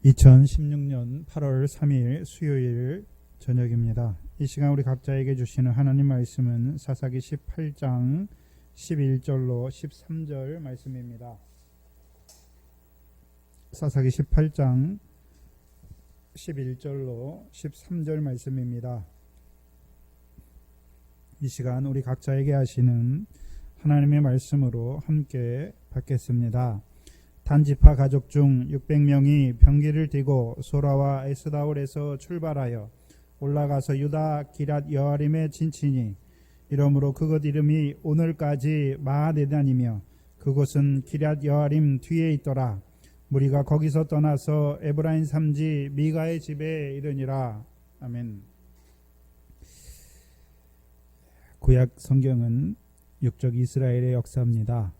2016년 8월 3일 수요일 저녁입니다. 이 시간 우리 각자에게 주시는 하나님 말씀은 사사기 18장 11절로 13절 말씀입니다. 사사기 18장 11절로 13절 말씀입니다. 이 시간 우리 각자에게 하시는 하나님의 말씀으로 함께 받겠습니다. 단지파 가족 중 600명이 병기를 띠고 소라와 에스다올에서 출발하여 올라가서 유다 기랏 여아림에 진치니 이러므로 그곳 이름이 오늘까지 마하네단이며 그곳은 기랏 여아림 뒤에 있더라. 무리가 거기서 떠나서 에브라임 삼지 미가의 집에 이르니라. 아멘. 구약 성경은 육적 이스라엘의 역사입니다.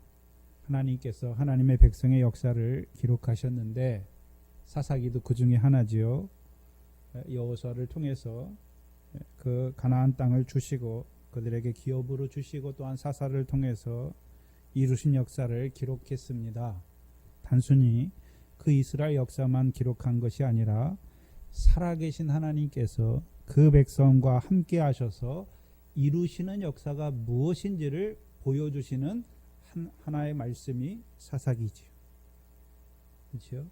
하나님께서 하나님의 백성의 역사를 기록하셨는데 사사기도 그 중에 하나지요. 여호수아를 통해서 그 가나안 땅을 주시고 그들에게 기업으로 주시고 또한 사사를 통해서 이루신 역사를 기록했습니다. 단순히 그 이스라엘 역사만 기록한 것이 아니라 살아계신 하나님께서 그 백성과 함께 하셔서 이루시는 역사가 무엇인지를 보여주시는 하나의 말씀이 사사기지요. 그렇죠?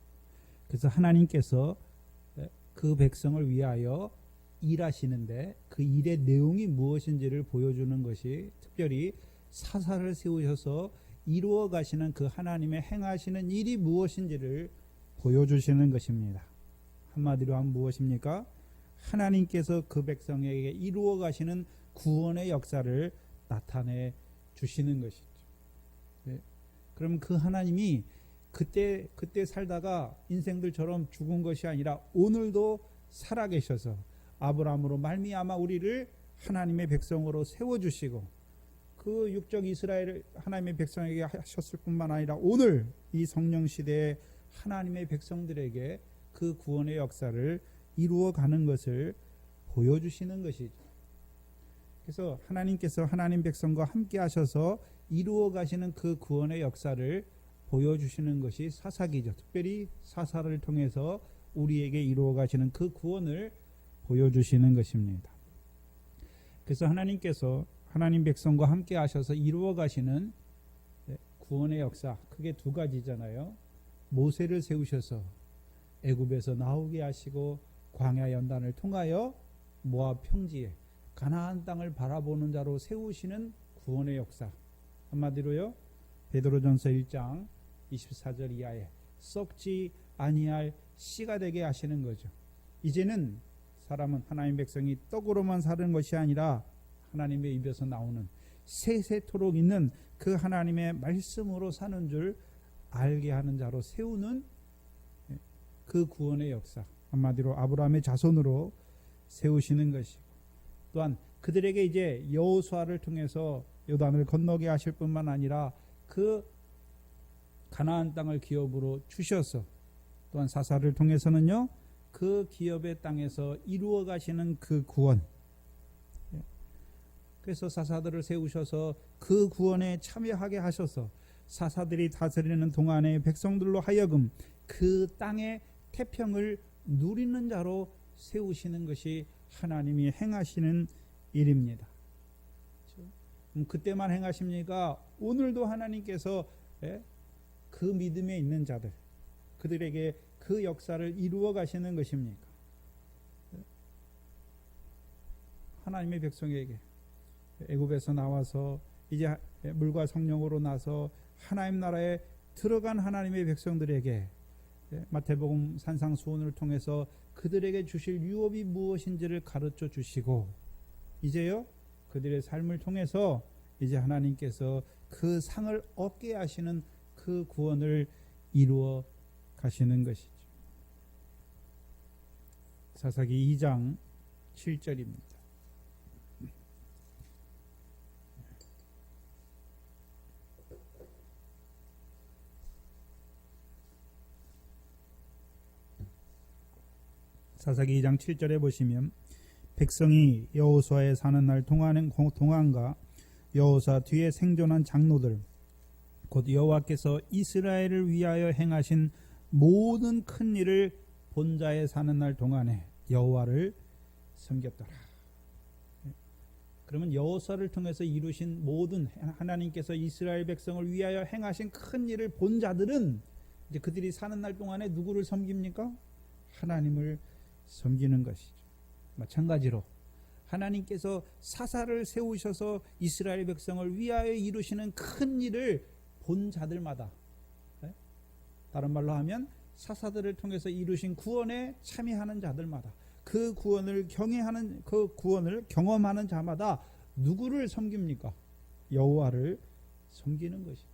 그래서 하나님께서 그 백성을 위하여 일하시는데 그 일의 내용이 무엇인지를 보여주는 것이 특별히 사사를 세우셔서 이루어 가시는 그 하나님의 행하시는 일이 무엇인지를 보여주시는 것입니다. 한마디로 하면 무엇입니까? 하나님께서 그 백성에게 이루어 가시는 구원의 역사를 나타내 주시는 것이죠. 네. 그럼 그 하나님이 그때 살다가 인생들처럼 죽은 것이 아니라 오늘도 살아계셔서 아브라함으로 말미암아 우리를 하나님의 백성으로 세워주시고 그 육적 이스라엘 하나님의 백성에게 하셨을 뿐만 아니라 오늘 이 성령 시대에 하나님의 백성들에게 그 구원의 역사를 이루어가는 것을 보여주시는 것이죠. 그래서 하나님께서 하나님 백성과 함께 하셔서 이루어 가시는 그 구원의 역사를 보여주시는 것이 사사기죠. 특별히 사사를 통해서 우리에게 이루어 가시는 그 구원을 보여주시는 것입니다. 그래서 하나님께서 하나님 백성과 함께 하셔서 이루어 가시는 구원의 역사 크게 두 가지잖아요. 모세를 세우셔서 애굽에서 나오게 하시고 광야 연단을 통하여 모압 평지에 가나안 땅을 바라보는 자로 세우시는 구원의 역사. 한마디로요. 베드로전서 1장 24절 이하에 썩지 아니할 씨가 되게 하시는 거죠. 이제는 사람은 하나님 백성이 떡으로만 사는 것이 아니라 하나님의 입에서 나오는 세세토록 있는 그 하나님의 말씀으로 사는 줄 알게 하는 자로 세우는 그 구원의 역사. 한마디로 아브라함의 자손으로 세우시는 것이고 또한 그들에게 이제 여호수아를 통해서 요단을 건너게 하실 뿐만 아니라 그 가나안 땅을 기업으로 주셔서 또한 사사를 통해서는요 그 기업의 땅에서 이루어 가시는 그 구원. 그래서 사사들을 세우셔서 그 구원에 참여하게 하셔서 사사들이 다스리는 동안의 백성들로 하여금 그 땅의 태평을 누리는 자로 세우시는 것이 하나님이 행하시는 일입니다. 그때만 행하십니까? 오늘도 하나님께서 그 믿음에 있는 자들 그들에게 그 역사를 이루어 가시는 것입니까? 하나님의 백성에게 애굽에서 나와서 이제 물과 성령으로 나서 하나님 나라에 들어간 하나님의 백성들에게 마태복음 산상수훈을 통해서 그들에게 주실 유업이 무엇인지를 가르쳐 주시고 이제요 그들의 삶을 통해서 이제 하나님께서 그 상을 얻게 하시는 그 구원을 이루어 가시는 것이죠. 사사기 2장 7절입니다. 사사기 2장 7절에 보시면 백성이 여호수아에 사는 날 동안과 여호수아 뒤에 생존한 장로들 곧 여호와께서 이스라엘을 위하여 행하신 모든 큰 일을 본자에 사는 날 동안에 여호와를 섬겼더라. 그러면 여호수아를 통해서 이루신 모든 하나님께서 이스라엘 백성을 위하여 행하신 큰 일을 본 자들은 이제 그들이 사는 날 동안에 누구를 섬깁니까? 하나님을 섬기는 것이죠. 마찬가지로 하나님께서 사사를 세우셔서 이스라엘 백성을 위하여 이루시는 큰 일을 본 자들마다, 다른 말로 하면 사사들을 통해서 이루신 구원에 참여하는 자들마다, 그 구원을 경외하는, 그 구원을 경험하는 자마다 누구를 섬깁니까? 여호와를 섬기는 것이죠.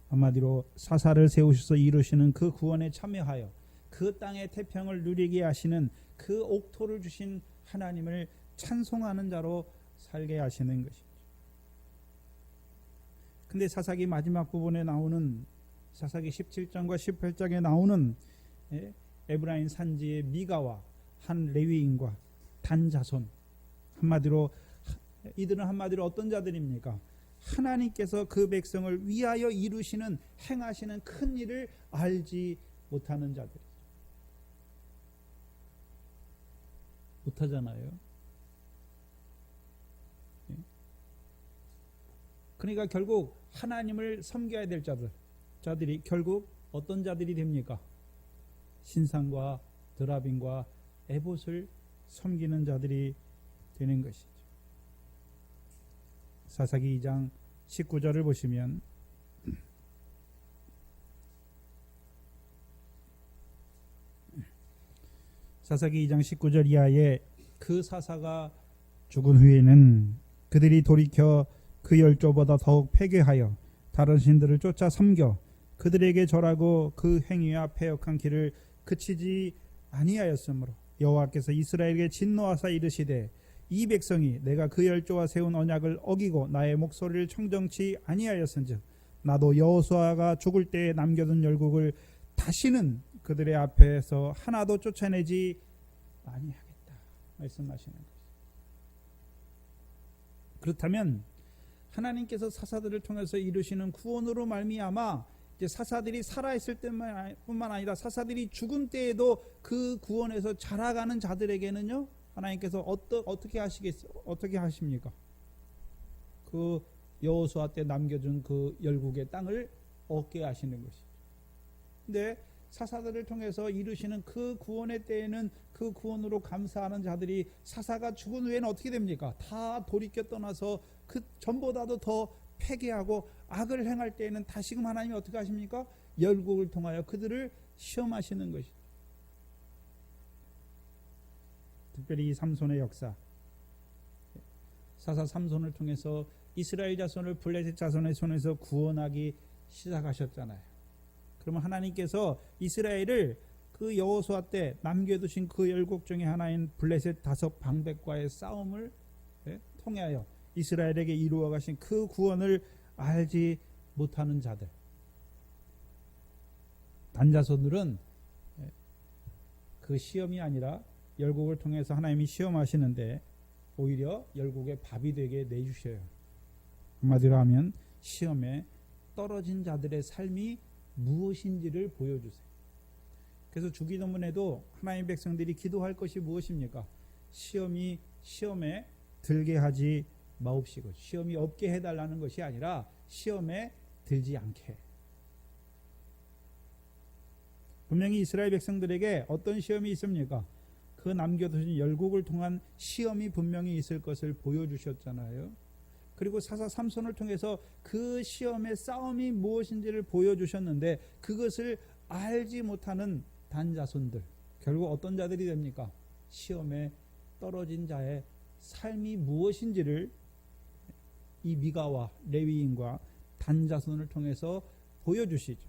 한마디로 사사를 세우셔서 이루시는 그 구원에 참여하여 그 땅의 태평을 누리게 하시는 그 옥토를 주신 하나님을 찬송하는 자로 살게 하시는 것이죠. 근데 사사기 마지막 부분에 나오는, 사사기 17장과 18장에 나오는 에브라임 산지의 미가와 한 레위인과 단 자손, 한마디로 이들은 한마디로 어떤 자들입니까? 하나님께서 그 백성을 위하여 이루시는, 행하시는 큰 일을 알지 못하는 자들. 못하잖아요. 그러니까 결국 하나님을 섬겨야 될 자들이 결국 어떤 자들이 됩니까? 신상과 드라빔과 에봇을 섬기는 자들이 되는 것이죠. 사사기 2장 19절을 보시면 사사기 2장 19절 이하에 그 사사가 죽은 후에는 그들이 돌이켜 그 열조보다 더욱 패괴하여 다른 신들을 쫓아 섬겨 그들에게 절하고 그 행위와 패역한 길을 그치지 아니하였으므로 여호와께서 이스라엘에게 진노하사 이르시되 이 백성이 내가 그 열조와 세운 언약을 어기고 나의 목소리를 청정치 아니하였은즉 나도 여호수아가 죽을 때에 남겨둔 열국을 다시는 그들의 앞에서 하나도 쫓아내지 아니하겠다 말씀하시는 것입니다. 그렇다면 하나님께서 사사들을 통해서 이루시는 구원으로 말미암아 이제 사사들이 살아있을 때뿐만 아니라 사사들이 죽은 때에도 그 구원에서 자라가는 자들에게는요, 하나님께서 어떻게 하십니까? 그 여호수아 때 남겨준 그 열국의 땅을 얻게 하시는 것이죠. 근데 사사들을 통해서 이루시는 그 구원의 때에는 그 구원으로 감사하는 자들이 사사가 죽은 후에는 어떻게 됩니까? 다 돌이켜 떠나서 그 전보다도 더 패괴하고 악을 행할 때에는 다시금 하나님이 어떻게 하십니까? 열국을 통하여 그들을 시험하시는 것이죠. 특별히 이 삼손의 역사, 사사 삼손을 통해서 이스라엘 자손을 블레셋 자손의 손에서 구원하기 시작하셨잖아요. 그러면 하나님께서 이스라엘을 그 여호수아 때 남겨두신 그 열국 중에 하나인 블레셋 다섯 방백과의 싸움을 통하여 이스라엘에게 이루어 가신 그 구원을 알지 못하는 자들, 단자손들은 그 시험이 아니라 열국을 통해서 하나님이 시험하시는데 오히려 열국의 밥이 되게 내주셔요. 한마디로 하면 시험에 떨어진 자들의 삶이 무엇인지를 보여주세요. 그래서 주기도문에도 하나님 백성들이 기도할 것이 무엇입니까? 시험에 들게 하지 마옵시고, 시험이 없게 해달라는 것이 아니라 시험에 들지 않게. 분명히 이스라엘 백성들에게 어떤 시험이 있습니까? 그 남겨두신 열국을 통한 시험이 분명히 있을 것을 보여주셨잖아요. 그리고 사사 삼손을 통해서 그 시험의 싸움이 무엇인지를 보여주셨는데 그것을 알지 못하는 단자손들, 결국 어떤 자들이 됩니까? 시험에 떨어진 자의 삶이 무엇인지를 이 미가와 레위인과 단자손을 통해서 보여주시죠.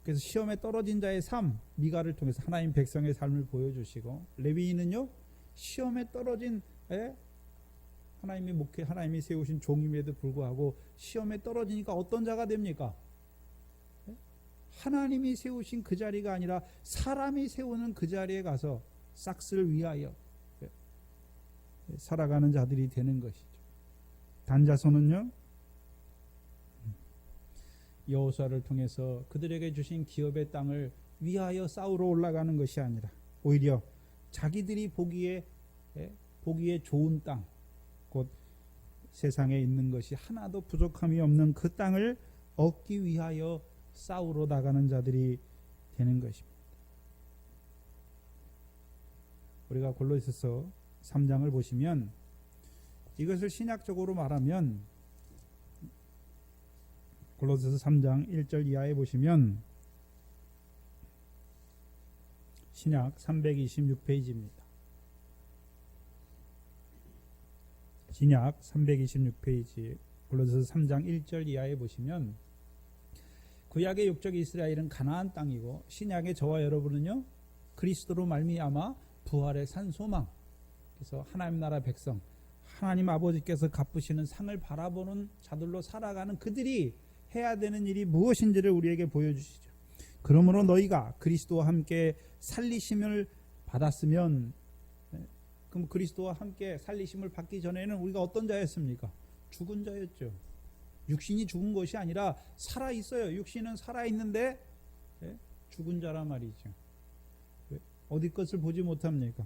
그래서 시험에 떨어진 자의 삶, 미가를 통해서 하나님 백성의 삶을 보여주시고, 레위인은요 시험에 떨어진 하나님이 세우신 종임에도 불구하고 시험에 떨어지니까 어떤 자가 됩니까? 하나님이 세우신 그 자리가 아니라 사람이 세우는 그 자리에 가서 싹스를 위하여 살아가는 자들이 되는 것이죠. 단자손은요, 여호수아를 통해서 그들에게 주신 기업의 땅을 위하여 싸우러 올라가는 것이 아니라 오히려 자기들이 보기에 좋은 땅, 곧 세상에 있는 것이 하나도 부족함이 없는 그 땅을 얻기 위하여 싸우러 나가는 자들이 되는 것입니다. 우리가 골로새서 3장을 보시면 이것을 신약적으로 말하면 골로새서 3장 1절 이하에 보시면 신약 326페이지입니다. 신약 326페이지 골로새서 3장 1절 이하에 보시면 구약의 육적 이스라엘은 가나안 땅이고 신약의 저와 여러분은요 그리스도로 말미암아 부활의 산 소망, 그래서 하나님 나라 백성, 하나님 아버지께서 갚으시는 상을 바라보는 자들로 살아가는 그들이 해야 되는 일이 무엇인지를 우리에게 보여주시죠. 그러므로 너희가 그리스도와 함께 살리심을 받았으면, 그럼 그리스도와 함께 살리심을 받기 전에는 우리가 어떤 자였습니까? 죽은 자였죠. 육신이 죽은 것이 아니라 살아 있어요. 육신은 살아 있는데 죽은 자란 말이죠. 어디 것을 보지 못합니까?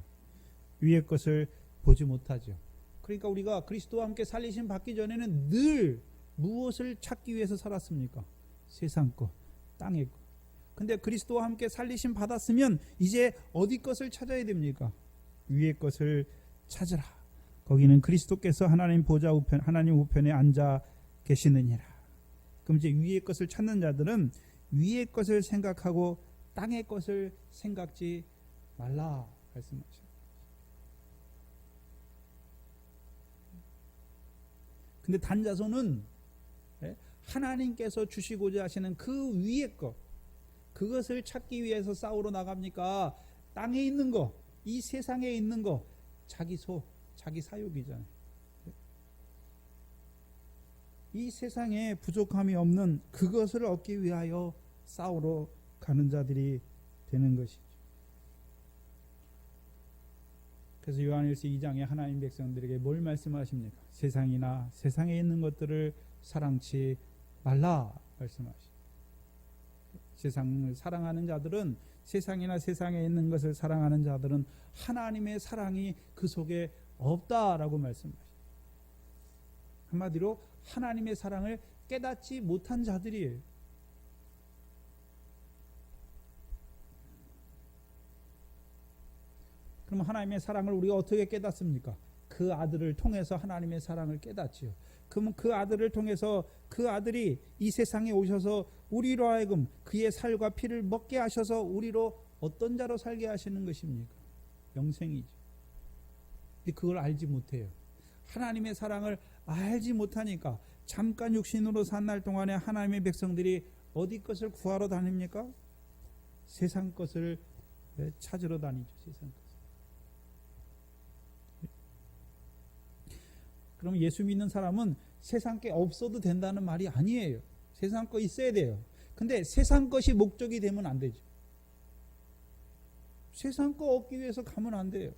위의 것을 보지 못하죠. 그러니까 우리가 그리스도와 함께 살리심 받기 전에는 늘 무엇을 찾기 위해서 살았습니까? 세상 것, 땅의 것. 근데 그리스도와 함께 살리심 받았으면 이제 어디 것을 찾아야 됩니까? 위의 것을 찾으라. 거기는 그리스도께서 하나님 보좌 우편, 하나님 우편에 앉아 계시느니라. 그럼 이제 위의 것을 찾는 자들은 위의 것을 생각하고 땅의 것을 생각지 말라 말씀하십니다. 근데 단자손은 하나님께서 주시고자 하시는 그 위의 것, 그것을 찾기 위해서 싸우러 나갑니까? 땅에 있는 거, 이 세상에 있는 거, 자기 사욕이잖아요. 이 세상에 부족함이 없는 그것을 얻기 위하여 싸우러 가는 자들이 되는 것이죠. 그래서 요한일서 2장에 하나님 백성들에게 뭘 말씀하십니까? 세상이나 세상에 있는 것들을 사랑치 말라 말씀하십니다. 세상을 사랑하는 자들은, 세상이나 세상에 있는 것을 사랑하는 자들은 하나님의 사랑이 그 속에 없다라고 말씀하십니다. 한마디로 하나님의 사랑을 깨닫지 못한 자들이에요. 그럼 하나님의 사랑을 우리가 어떻게 깨닫습니까? 그 아들을 통해서 하나님의 사랑을 깨닫지요. 그러면 그 아들을 통해서 그 아들이 이 세상에 오셔서 우리로 하여금 그의 살과 피를 먹게 하셔서 우리로 어떤 자로 살게 하시는 것입니까? 영생이죠. 근데 그걸 알지 못해요. 하나님의 사랑을 알지 못하니까 잠깐 육신으로 산 날 동안에 하나님의 백성들이 어디 것을 구하러 다닙니까? 세상 것을 찾으러 다니죠. 세상 것. 그럼 예수 믿는 사람은 세상 게 없어도 된다는 말이 아니에요. 세상 거 있어야 돼요. 근데 세상 것이 목적이 되면 안 되죠. 세상 거 얻기 위해서 가면 안 돼요.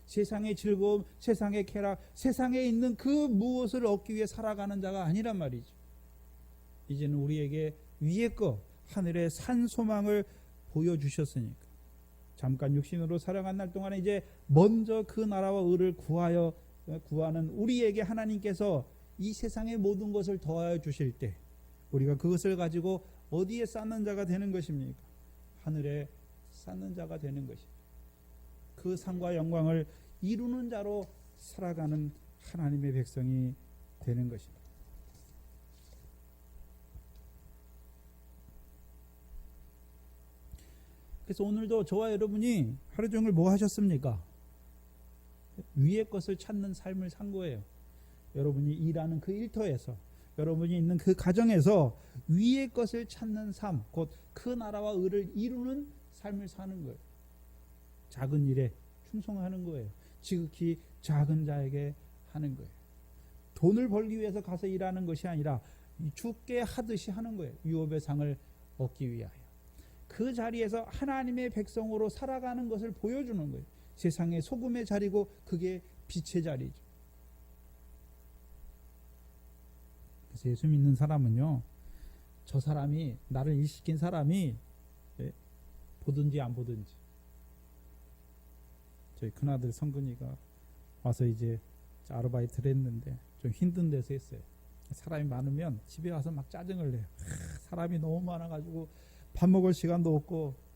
세상의 즐거움, 세상의 쾌락, 세상에 있는 그 무엇을 얻기 위해 살아가는 자가 아니란 말이죠. 이제는 우리에게 위의 거, 하늘의 산 소망을 보여주셨으니까. 잠깐 육신으로 살아간 날 동안에 이제 먼저 그 나라와 의를 구하는 우리에게 하나님께서 이 세상의 모든 것을 더하여 주실 때 우리가 그것을 가지고 어디에 쌓는 자가 되는 것입니까? 하늘에 쌓는 자가 되는 것입니다. 그 상과 영광을 이루는 자로 살아가는 하나님의 백성이 되는 것입니다. 그래서 오늘도 저와 여러분이 하루 종일 뭐 하셨습니까? 위의 것을 찾는 삶을 산 거예요. 여러분이 일하는 그 일터에서, 여러분이 있는 그 가정에서 위의 것을 찾는 삶, 곧 그 나라와 의를 이루는 삶을 사는 거예요. 작은 일에 충성하는 거예요. 지극히 작은 자에게 하는 거예요. 돈을 벌기 위해서 가서 일하는 것이 아니라 주께 하듯이 하는 거예요. 유업의 상을 얻기 위하여. 그 자리에서 하나님의 백성으로 살아가는 것을 보여주는 거예요. 세상의 소금의 자리고 그게 빛의 자리죠. 그래서 예수 믿는 사람은요, 저 사람이 나를 일시킨 사람이 보든지 안 보든지. 저희 큰아들 성근이가 와서 이제 아르바이트를 했는데 좀 힘든 데서 했어요. 사람이 많으면 집에 와서 막 짜증을 내요. 사람이 너무 많아가지고 밥 먹을 시간도 없고.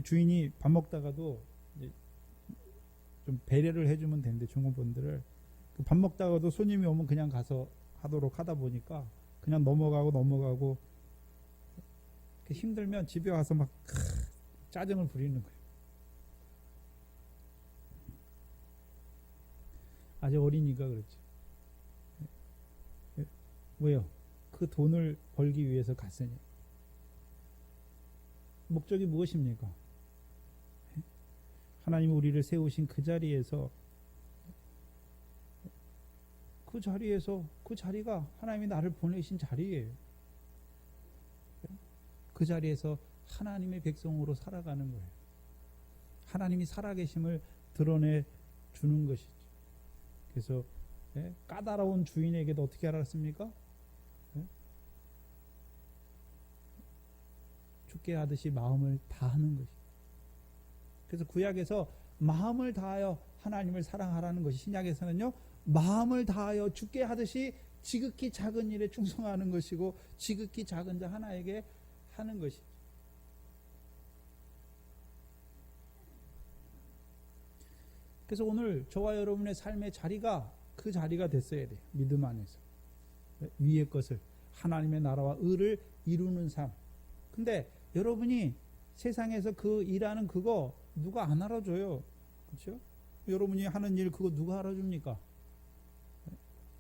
주인이 밥 먹다가도 좀 배려를 해주면 되는데, 중고분들을 밥 먹다가도 손님이 오면 그냥 가서 하도록 하다 보니까 그냥 넘어가고 힘들면 집에 와서 막 짜증을 부리는 거예요. 아직 어리니까 그렇지. 왜요? 그 돈을 벌기 위해서 갔으니. 목적이 무엇입니까? 하나님이 우리를 세우신 그 자리에서, 그 자리가 하나님이 나를 보내신 자리예요. 그 자리에서 하나님의 백성으로 살아가는 거예요. 하나님이 살아계심을 드러내 주는 것이죠. 그래서 까다로운 주인에게도 어떻게 알았습니까? 죽게 하듯이 마음을 다하는 것이죠. 그래서 구약에서 마음을 다하여 하나님을 사랑하라는 것이, 신약에서는요 마음을 다하여 죽게 하듯이 지극히 작은 일에 충성하는 것이고, 지극히 작은 자 하나에게 하는 것이죠. 그래서 오늘 저와 여러분의 삶의 자리가 그 자리가 됐어야 돼요. 믿음 안에서 위의 것을, 하나님의 나라와 의를 이루는 삶. 근데 여러분이 세상에서 그 일하는 그거 누가 안 알아줘요. 그렇죠? 여러분이 하는 일 그거 누가 알아줍니까?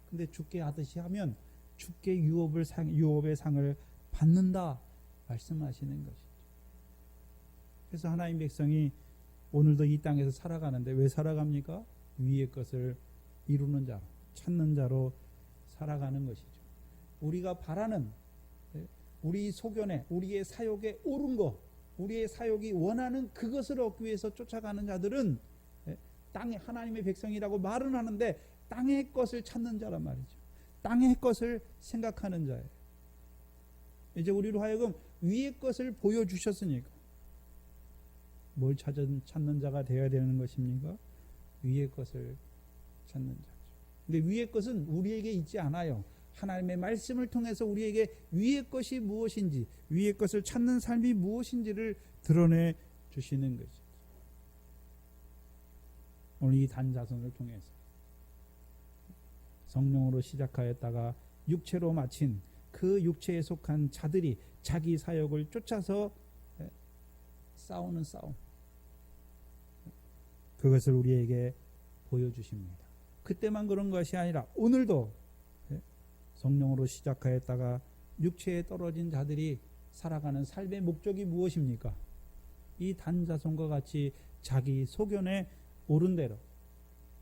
근데 죽게 하듯이 하면 죽게 유업의 상을 받는다 말씀하시는 것이죠. 그래서 하나님 백성이 오늘도 이 땅에서 살아가는데 왜 살아갑니까? 위의 것을 이루는 자로, 찾는 자로 살아가는 것이죠. 우리가 바라는, 우리 소견에, 우리의 사욕에 옳은 것, 우리의 사욕이 원하는 그것을 얻기 위해서 쫓아가는 자들은 땅의 하나님의 백성이라고 말은 하는데 땅의 것을 찾는 자란 말이죠. 땅의 것을 생각하는 자예요. 이제 우리로 하여금 위의 것을 보여주셨으니까 뭘 찾는 자가 되어야 되는 것입니까? 위의 것을 찾는 자죠. 근데 위의 것은 우리에게 있지 않아요. 하나님의 말씀을 통해서 우리에게 위의 것이 무엇인지, 위의 것을 찾는 삶이 무엇인지를 드러내 주시는 거죠. 오늘 이 단자손을 통해서 성령으로 시작하였다가 육체로 마친 그 육체에 속한 자들이 자기 사역을 쫓아서 싸우는 싸움, 그것을 우리에게 보여주십니다. 그때만 그런 것이 아니라 오늘도 성령으로 시작하였다가 육체에 떨어진 자들이 살아가는 삶의 목적이 무엇입니까? 이 단자손과 같이 자기 소견에 옳은 대로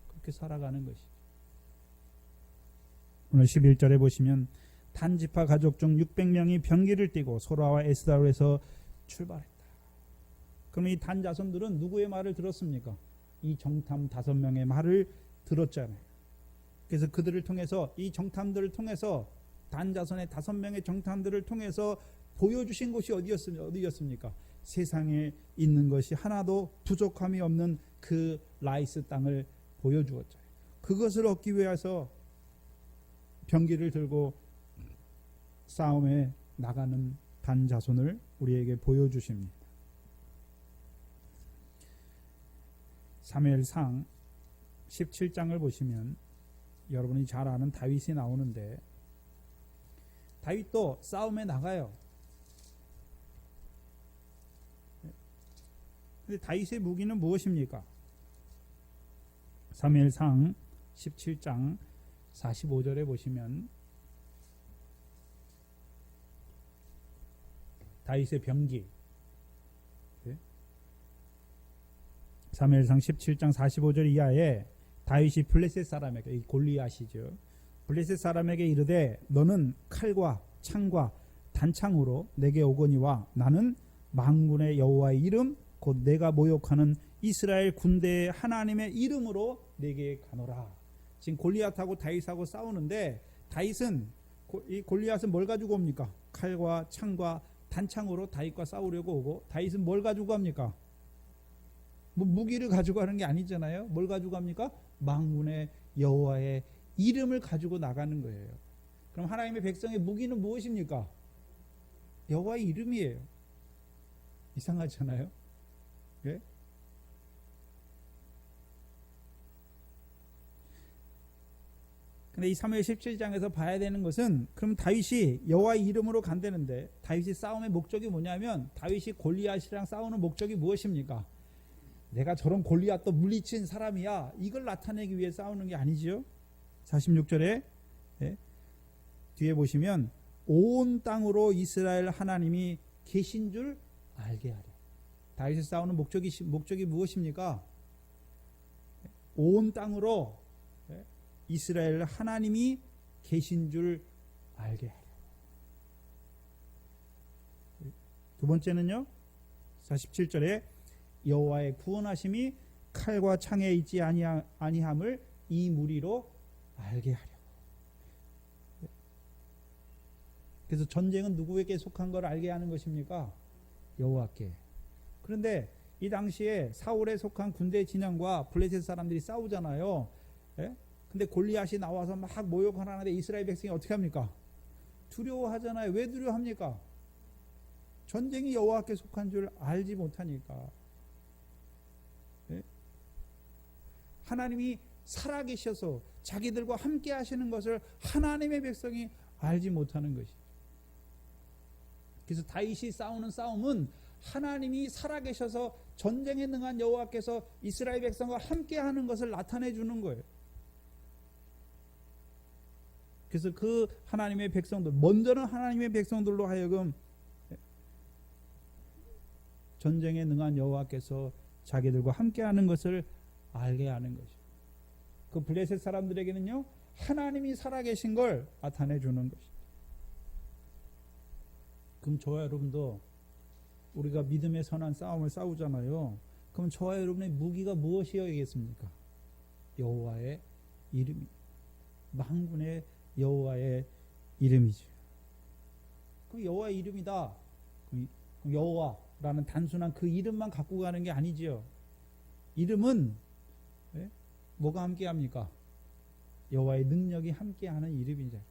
그렇게 살아가는 것이죠. 오늘 11절에 보시면 단지파 가족 중 600명이 병기를 띠고 소라와 에스다로에서 출발했다. 그럼 이 단자손들은 누구의 말을 들었습니까? 이 정탐 5명의 말을 들었잖아요. 그래서 그들을 통해서, 이 정탐들을 통해서, 단자손의 5명의 정탐들을 통해서 보여주신 곳이 어디였습니까? 세상에 있는 것이 하나도 부족함이 없는 그 라이스 땅을 보여주었죠. 그것을 얻기 위해서 병기를 들고 싸움에 나가는 단자손을 우리에게 보여주십니다. 사무엘상 17장을 보시면 여러분이 잘 아는 다윗이 나오는데, 다윗도 싸움에 나가요. 근데 다윗의 무기는 무엇입니까? 사무엘상 17장 45절에 보시면 다윗의 병기, 사무엘상 17장 45절 이하에 다윗이 블레셋 사람에게, 골리앗이죠, 블레셋 사람에게 이르되 너는 칼과 창과 단창으로 내게 오거니와 나는 만군의 여호와의 이름 곧 내가 모욕하는 이스라엘 군대의 하나님의 이름으로 내게 가노라. 지금 골리앗하고 다윗하고 싸우는데 다윗은 이 골리앗은 뭘 가지고 옵니까? 칼과 창과 단창으로 다윗과 싸우려고 오고 다윗은 뭘 가지고 갑니까? 뭐 무기를 가지고 가는 게 아니잖아요. 뭘 가지고 갑니까? 만군의 여호와의 이름을 가지고 나가는 거예요. 그럼 하나님의 백성의 무기는 무엇입니까? 여호와의 이름이에요. 이상하잖아요. 예? 근데 이 사무엘 17장에서 봐야 되는 것은 그럼 다윗이 여호와의 이름으로 간다는데 다윗이 싸움의 목적이 뭐냐면 다윗이 골리앗이랑 싸우는 목적이 무엇입니까? 내가 저런 골리앗도 물리친 사람이야. 이걸 나타내기 위해 싸우는 게 아니지요. 46절에 예? 뒤에 보시면 온 땅으로 이스라엘 하나님이 계신 줄 알게 하려. 다윗이 싸우는 목적이 무엇입니까? 온 땅으로 이스라엘 하나님이 계신 줄 알게 하려. 두 번째는요. 47절에 여호와의 구원하심이 칼과 창에 있지 아니함을 이 무리로 알게 하려고. 그래서 전쟁은 누구에게 속한 걸 알게 하는 것입니까? 여호와께. 그런데 이 당시에 사울에 속한 군대 진영과 블레셋 사람들이 싸우잖아요. 예? 근데 골리앗이 나와서 막 모욕하는데 이스라엘 백성이 어떻게 합니까? 두려워하잖아요. 왜 두려워합니까? 전쟁이 여호와께 속한 줄 알지 못하니까. 예? 하나님이 살아계셔서 자기들과 함께 하시는 것을 하나님의 백성이 알지 못하는 것이죠. 그래서 다윗이 싸우는 싸움은 하나님이 살아계셔서 전쟁에 능한 여호와께서 이스라엘 백성과 함께 하는 것을 나타내 주는 거예요. 그래서 그 하나님의 백성들, 먼저는 하나님의 백성들로 하여금 전쟁에 능한 여호와께서 자기들과 함께 하는 것을 알게 하는 것이죠. 그 블레셋 사람들에게는요, 하나님이 살아계신 걸 나타내 주는 것이죠. 그럼 저와 여러분도 우리가 믿음의 선한 싸움을 싸우잖아요. 그럼 저와 여러분의 무기가 무엇이어야겠습니까? 여호와의 이름이, 만군의 여호와의 이름이죠. 그럼 여호와의 이름이다. 그럼 여호와라는 단순한 그 이름만 갖고 가는 게 아니지요. 이름은 뭐가 함께합니까? 여호와의 능력이 함께하는 이름이죠.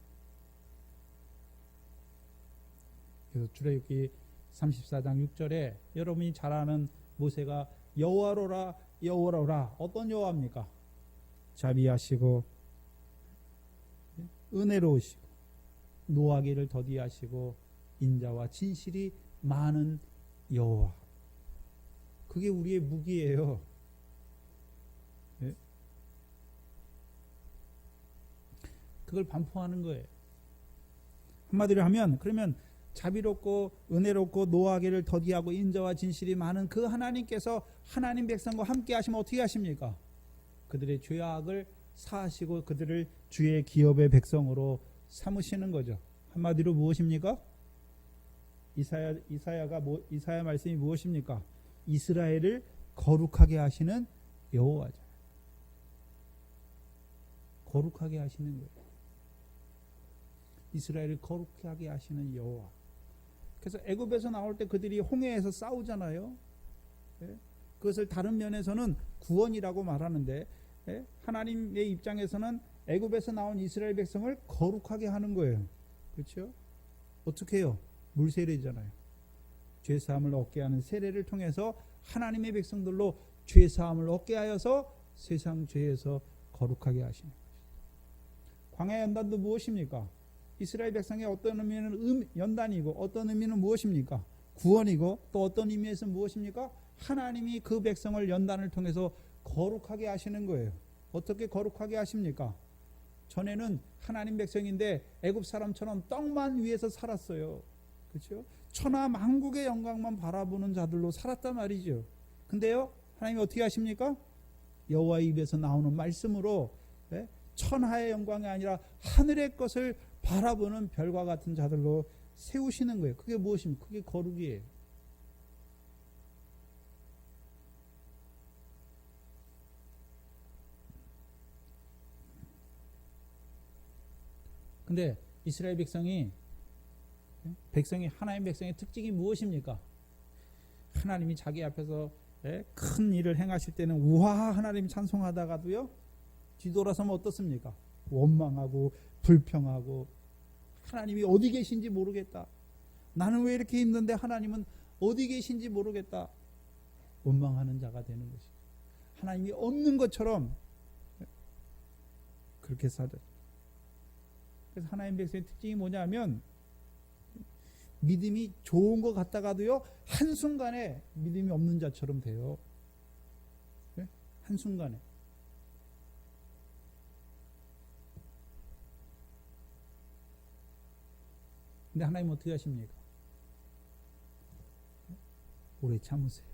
그래서 출애굽기 34장 6절에 여러분이 잘 아는 모세가 여호와로라 여호와로라. 어떤 여호와입니까? 자비하시고 은혜로우시고 노하기를 더디하시고 인자와 진실이 많은 여호와. 그게 우리의 무기예요. 네? 그걸 반포하는 거예요. 한마디로 하면 그러면 자비롭고 은혜롭고 노하기를 더디하고 인자와 진실이 많은 그 하나님께서 하나님 백성과 함께 하시면 어떻게 하십니까? 그들의 죄악을 사하시고 그들을 주의 기업의 백성으로 삼으시는 거죠. 한마디로 무엇입니까? 이사야 말씀이 무엇입니까? 이스라엘을 거룩하게 하시는 여호와죠. 거룩하게 하시는 거예요. 이스라엘을 거룩하게 하시는 여호와. 그래서 애굽에서 나올 때 그들이 홍해에서 싸우잖아요. 예? 그것을 다른 면에서는 구원이라고 말하는데 하나님의 입장에서는 애굽에서 나온 이스라엘 백성을 거룩하게 하는 거예요. 그렇죠? 어떻게 해요? 물세례잖아요. 죄사함을 얻게 하는 세례를 통해서 하나님의 백성들로 죄사함을 얻게 하여서 세상 죄에서 거룩하게 하시는 것이죠. 광야 연단도 무엇입니까? 이스라엘 백성의 어떤 의미는 연단이고 어떤 의미는 무엇입니까? 구원이고 또 어떤 의미에서 무엇입니까? 하나님이 그 백성을 연단을 통해서 거룩하게 하시는 거예요. 어떻게 거룩하게 하십니까? 전에는 하나님 백성인데 애굽 사람처럼 떡만 위에서 살았어요. 그렇죠? 천하 만국의 영광만 바라보는 자들로 살았단 말이죠. 근데요, 하나님이 어떻게 하십니까? 여호와의 입에서 나오는 말씀으로 천하의 영광이 아니라 하늘의 것을 바라보는 별과 같은 자들로 세우시는 거예요. 그게 무엇입니까? 그게 거룩이에요. 근데 이스라엘 백성이 하나님 백성의 특징이 무엇입니까? 하나님이 자기 앞에서 큰 일을 행하실 때는 우와 하나님 찬송하다가도요, 뒤돌아서면 어떻습니까? 원망하고 불평하고 하나님이 어디 계신지 모르겠다. 나는 왜 이렇게 힘든데 하나님은 어디 계신지 모르겠다. 원망하는 자가 되는 것이죠. 하나님이 없는 것처럼 그렇게 살아요. 그래서 하나님 백성의 특징이 뭐냐면 믿음이 좋은 것 같다가도요, 한순간에 믿음이 없는 자처럼 돼요. 한순간에. 근데 하나님 어떻게 하십니까? 오래 참으세요.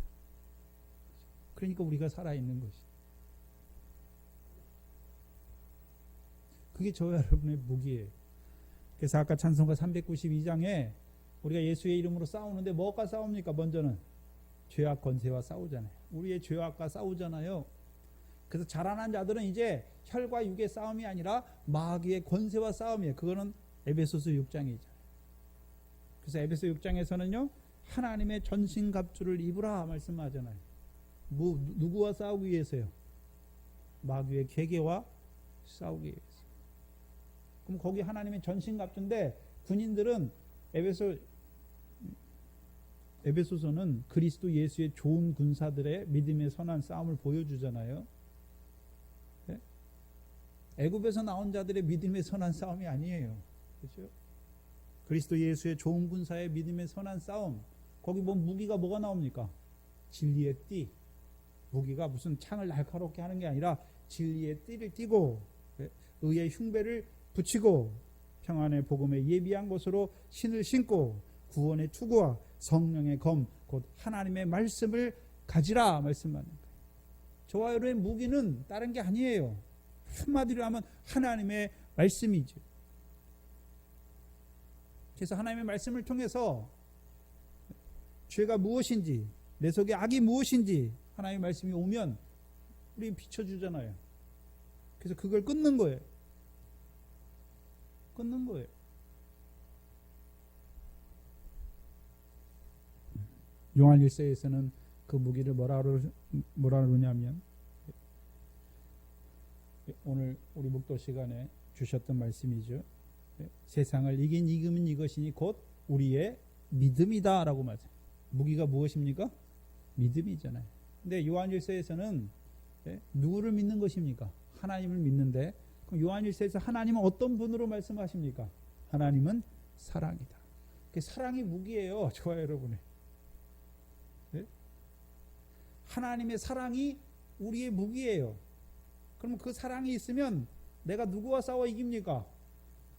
그러니까 우리가 살아있는 것이. 그게 저와 여러분의 무기예요. 그래서 아까 찬송가 392장에 우리가 예수의 이름으로 싸우는데 뭐가 싸웁니까? 먼저는 죄악 권세와 싸우잖아요. 우리의 죄악과 싸우잖아요. 그래서 자라난 자들은 이제 혈과 육의 싸움이 아니라 마귀의 권세와 싸움이에요. 그거는 에베소서 6장이잖아요. 그래서 에베소 6장에서는요, 하나님의 전신갑주를 입으라 말씀하잖아요. 누구와 싸우기 위해서요? 마귀의 계계와 싸우기 위해서. 그럼 거기 하나님의 전신갑주인데 군인들은 에베소서는 그리스도 예수의 좋은 군사들의 믿음의 선한 싸움을 보여주잖아요. 네? 애굽에서 나온 자들의 믿음의 선한 싸움이 아니에요. 그렇죠? 그리스도 예수의 좋은 군사의 믿음의 선한 싸움. 거기 무기가 뭐가 나옵니까? 진리의 띠. 무기가 무슨 창을 날카롭게 하는 게 아니라 진리의 띠를 띠고 의의 흉배를 붙이고 평안의 복음에 예비한 것으로 신을 신고 구원의 투구와 성령의 검 곧 하나님의 말씀을 가지라 말씀하는 거예요. 저와 여러분의 무기는 다른 게 아니에요. 한마디로 하면 하나님의 말씀이죠. 그래서 하나님의 말씀을 통해서 죄가 무엇인지, 내 속에 악이 무엇인지 하나님의 말씀이 오면 우리 비춰주잖아요. 그래서 그걸 끊는 거예요. 끊는 거예요. 요한 1서에서는 그 무기를 뭐라 그러냐면, 오늘 우리 목도 시간에 주셨던 말씀이죠. 세상을 이긴 이금은 이것이니 곧 우리의 믿음이다 라고 말해요. 무기가 무엇입니까? 믿음이잖아요. 근데 요한 1서에서는 누구를 믿는 것입니까? 하나님을 믿는데, 그럼 요한 1서에서 하나님은 어떤 분으로 말씀하십니까? 하나님은 사랑이다. 사랑이 무기예요. 저와 여러분의. 하나님의 사랑이 우리의 무기예요. 그럼 그 사랑이 있으면 내가 누구와 싸워 이깁니까?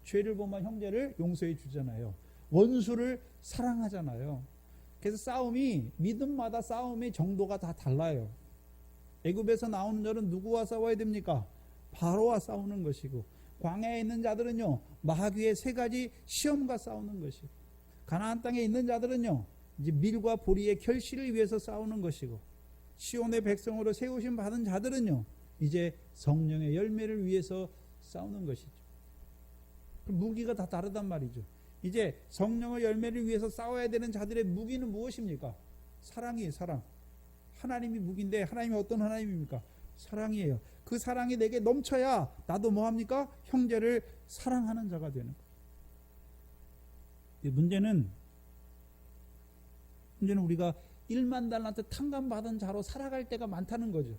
죄를 범한 형제를 용서해 주잖아요. 원수를 사랑하잖아요. 그래서 싸움이, 믿음마다 싸움의 정도가 다 달라요. 애굽에서 나오는 자는 누구와 싸워야 됩니까? 바로와 싸우는 것이고, 광야에 있는 자들은요, 마귀의 세 가지 시험과 싸우는 것이고, 가나안 땅에 있는 자들은요, 이제 밀과 보리의 결실을 위해서 싸우는 것이고, 시온의 백성으로 세우심 받은 자들은요, 이제 성령의 열매를 위해서 싸우는 것이죠. 무기가 다 다르단 말이죠. 이제 성령의 열매를 위해서 싸워야 되는 자들의 무기는 무엇입니까? 사랑이에요. 사랑. 하나님이 무기인데 하나님이 어떤 하나님입니까? 사랑이에요. 그 사랑이 내게 넘쳐야 나도 뭐합니까? 형제를 사랑하는 자가 되는 거예요. 문제는 우리가 1만 달란트 탕감받은 자로 살아갈 때가 많다는 거죠.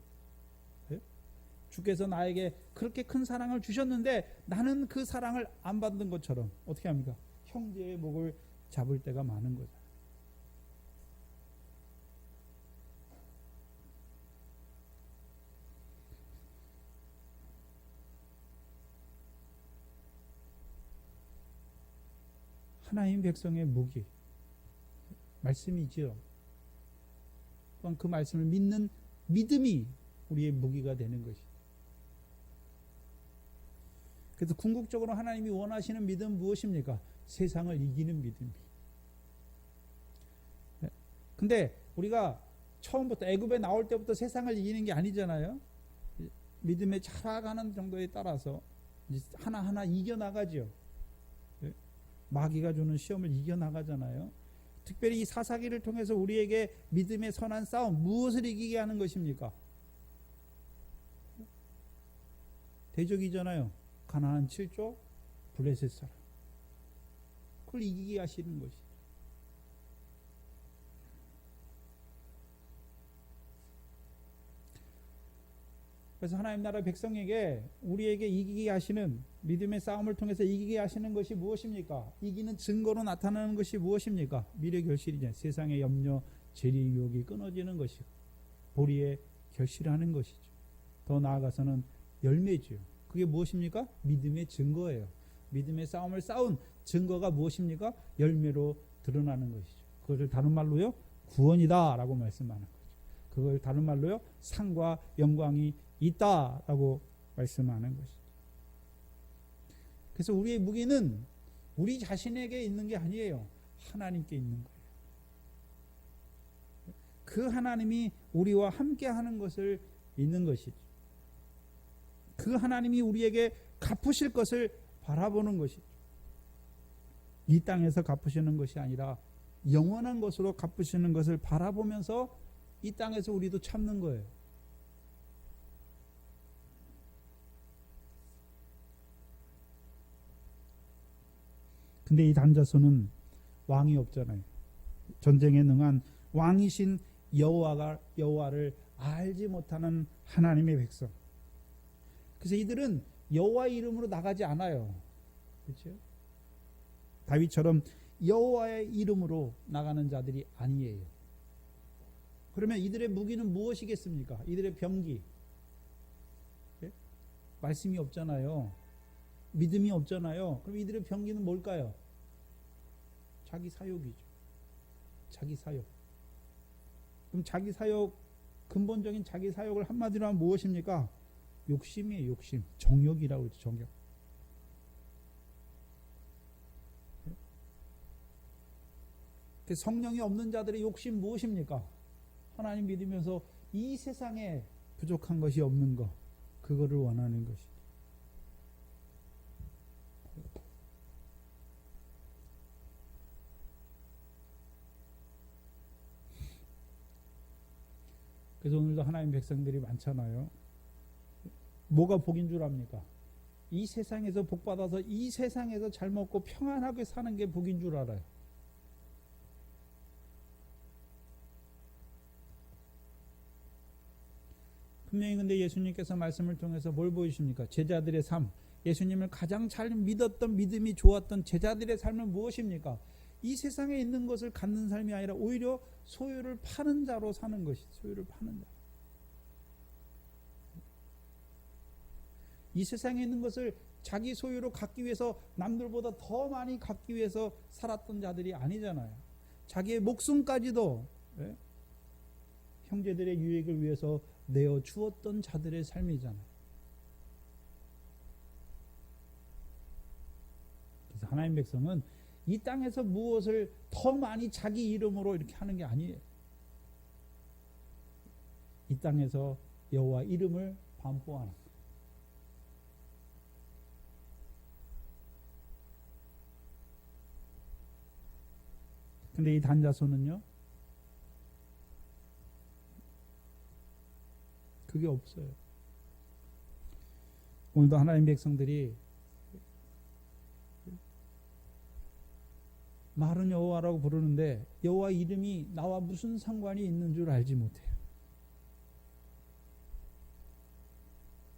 주께서 나에게 그렇게 큰 사랑을 주셨는데 나는 그 사랑을 안 받는 것처럼 어떻게 합니까? 형제의 목을 잡을 때가 많은 거죠. 하나님 백성의 무기, 말씀이지요. 또한 그 말씀을 믿는 믿음이 우리의 무기가 되는 것이죠. 그래서 궁극적으로 하나님이 원하시는 믿음은 무엇입니까? 세상을 이기는 믿음이. 근데 우리가 처음부터 애굽에 나올 때부터 세상을 이기는 게 아니잖아요. 믿음에 자라가는 정도에 따라서 하나하나 이겨나가죠. 마귀가 주는 시험을 이겨나가잖아요. 특별히 이 사사기를 통해서 우리에게 믿음의 선한 싸움, 무엇을 이기게 하는 것입니까? 대적이잖아요. 가나안 7조, 블레셋 사람. 그걸 이기게 하시는 것이죠. 그래서 하나님 나라 백성에게 우리에게 이기게 하시는 믿음의 싸움을 통해서 이기게 하시는 것이 무엇입니까? 이기는 증거로 나타나는 것이 무엇입니까? 미래 결실이죠. 세상의 염려, 재리, 유혹이 끊어지는 것이고 보리에 결실하는 것이죠. 더 나아가서는 열매죠. 그게 무엇입니까? 믿음의 증거예요. 믿음의 싸움을 싸운 증거가 무엇입니까? 열매로 드러나는 것이죠. 그것을 다른 말로요, 구원이다 라고 말씀하는 거죠. 그걸 다른 말로요, 상과 영광이 있다라고 말씀하는 것이죠. 그래서 우리의 무기는 우리 자신에게 있는 게 아니에요. 하나님께 있는 거예요. 그 하나님이 우리와 함께 하는 것을 있는 것이죠. 그 하나님이 우리에게 갚으실 것을 바라보는 것이죠. 이 땅에서 갚으시는 것이 아니라 영원한 것으로 갚으시는 것을 바라보면서 이 땅에서 우리도 참는 거예요. 근데 이 단자손은 왕이 없잖아요. 전쟁에 능한 왕이신 여호와를 알지 못하는 하나님의 백성. 그래서 이들은 여호와의 이름으로 나가지 않아요. 그렇죠? 다윗처럼 여호와의 이름으로 나가는 자들이 아니에요. 그러면 이들의 무기는 무엇이겠습니까? 이들의 병기. 네? 말씀이 없잖아요. 믿음이 없잖아요. 그럼 이들의 병기는 뭘까요? 자기 사욕이죠. 자기 사욕. 그럼 자기 사욕, 근본적인 자기 사욕을 한마디로 하면 무엇입니까? 욕심이에요. 욕심. 정욕이라고 그러죠. 정욕. 성령이 없는 자들의 욕심 무엇입니까? 하나님 믿으면서 이 세상에 부족한 것이 없는 것, 그거를 원하는 것이죠. 그래서 오늘도 하나님 백성들이 많잖아요. 뭐가 복인 줄 압니까? 이 세상에서 복받아서 이 세상에서 잘 먹고 평안하게 사는 게 복인 줄 알아요. 분명히 근데 예수님께서 말씀을 통해서 뭘 보이십니까? 제자들의 삶, 예수님을 가장 잘 믿었던, 믿음이 좋았던 제자들의 삶은 무엇입니까? 이 세상에 있는 것을 갖는 삶이 아니라 오히려 소유를 파는 자로 사는 것이, 소유를 파는 자. 이 세상에 있는 것을 자기 소유로 갖기 위해서 남들보다 더 많이 갖기 위해서 살았던 자들이 아니잖아요. 자기의 목숨까지도 형제들의 유익을 위해서 내어 주었던 자들의 삶이잖아요. 그래서 하나님 백성은 이 땅에서 무엇을 더 많이 자기 이름으로 이렇게 하는 게 아니에요. 이 땅에서 여호와 이름을 반포하는 거예요. 근데 이 단자손은요, 그게 없어요. 오늘도 하나님 백성들이 말은 여호와라고 부르는데 여호와 이름이 나와 무슨 상관이 있는 줄 알지 못해요.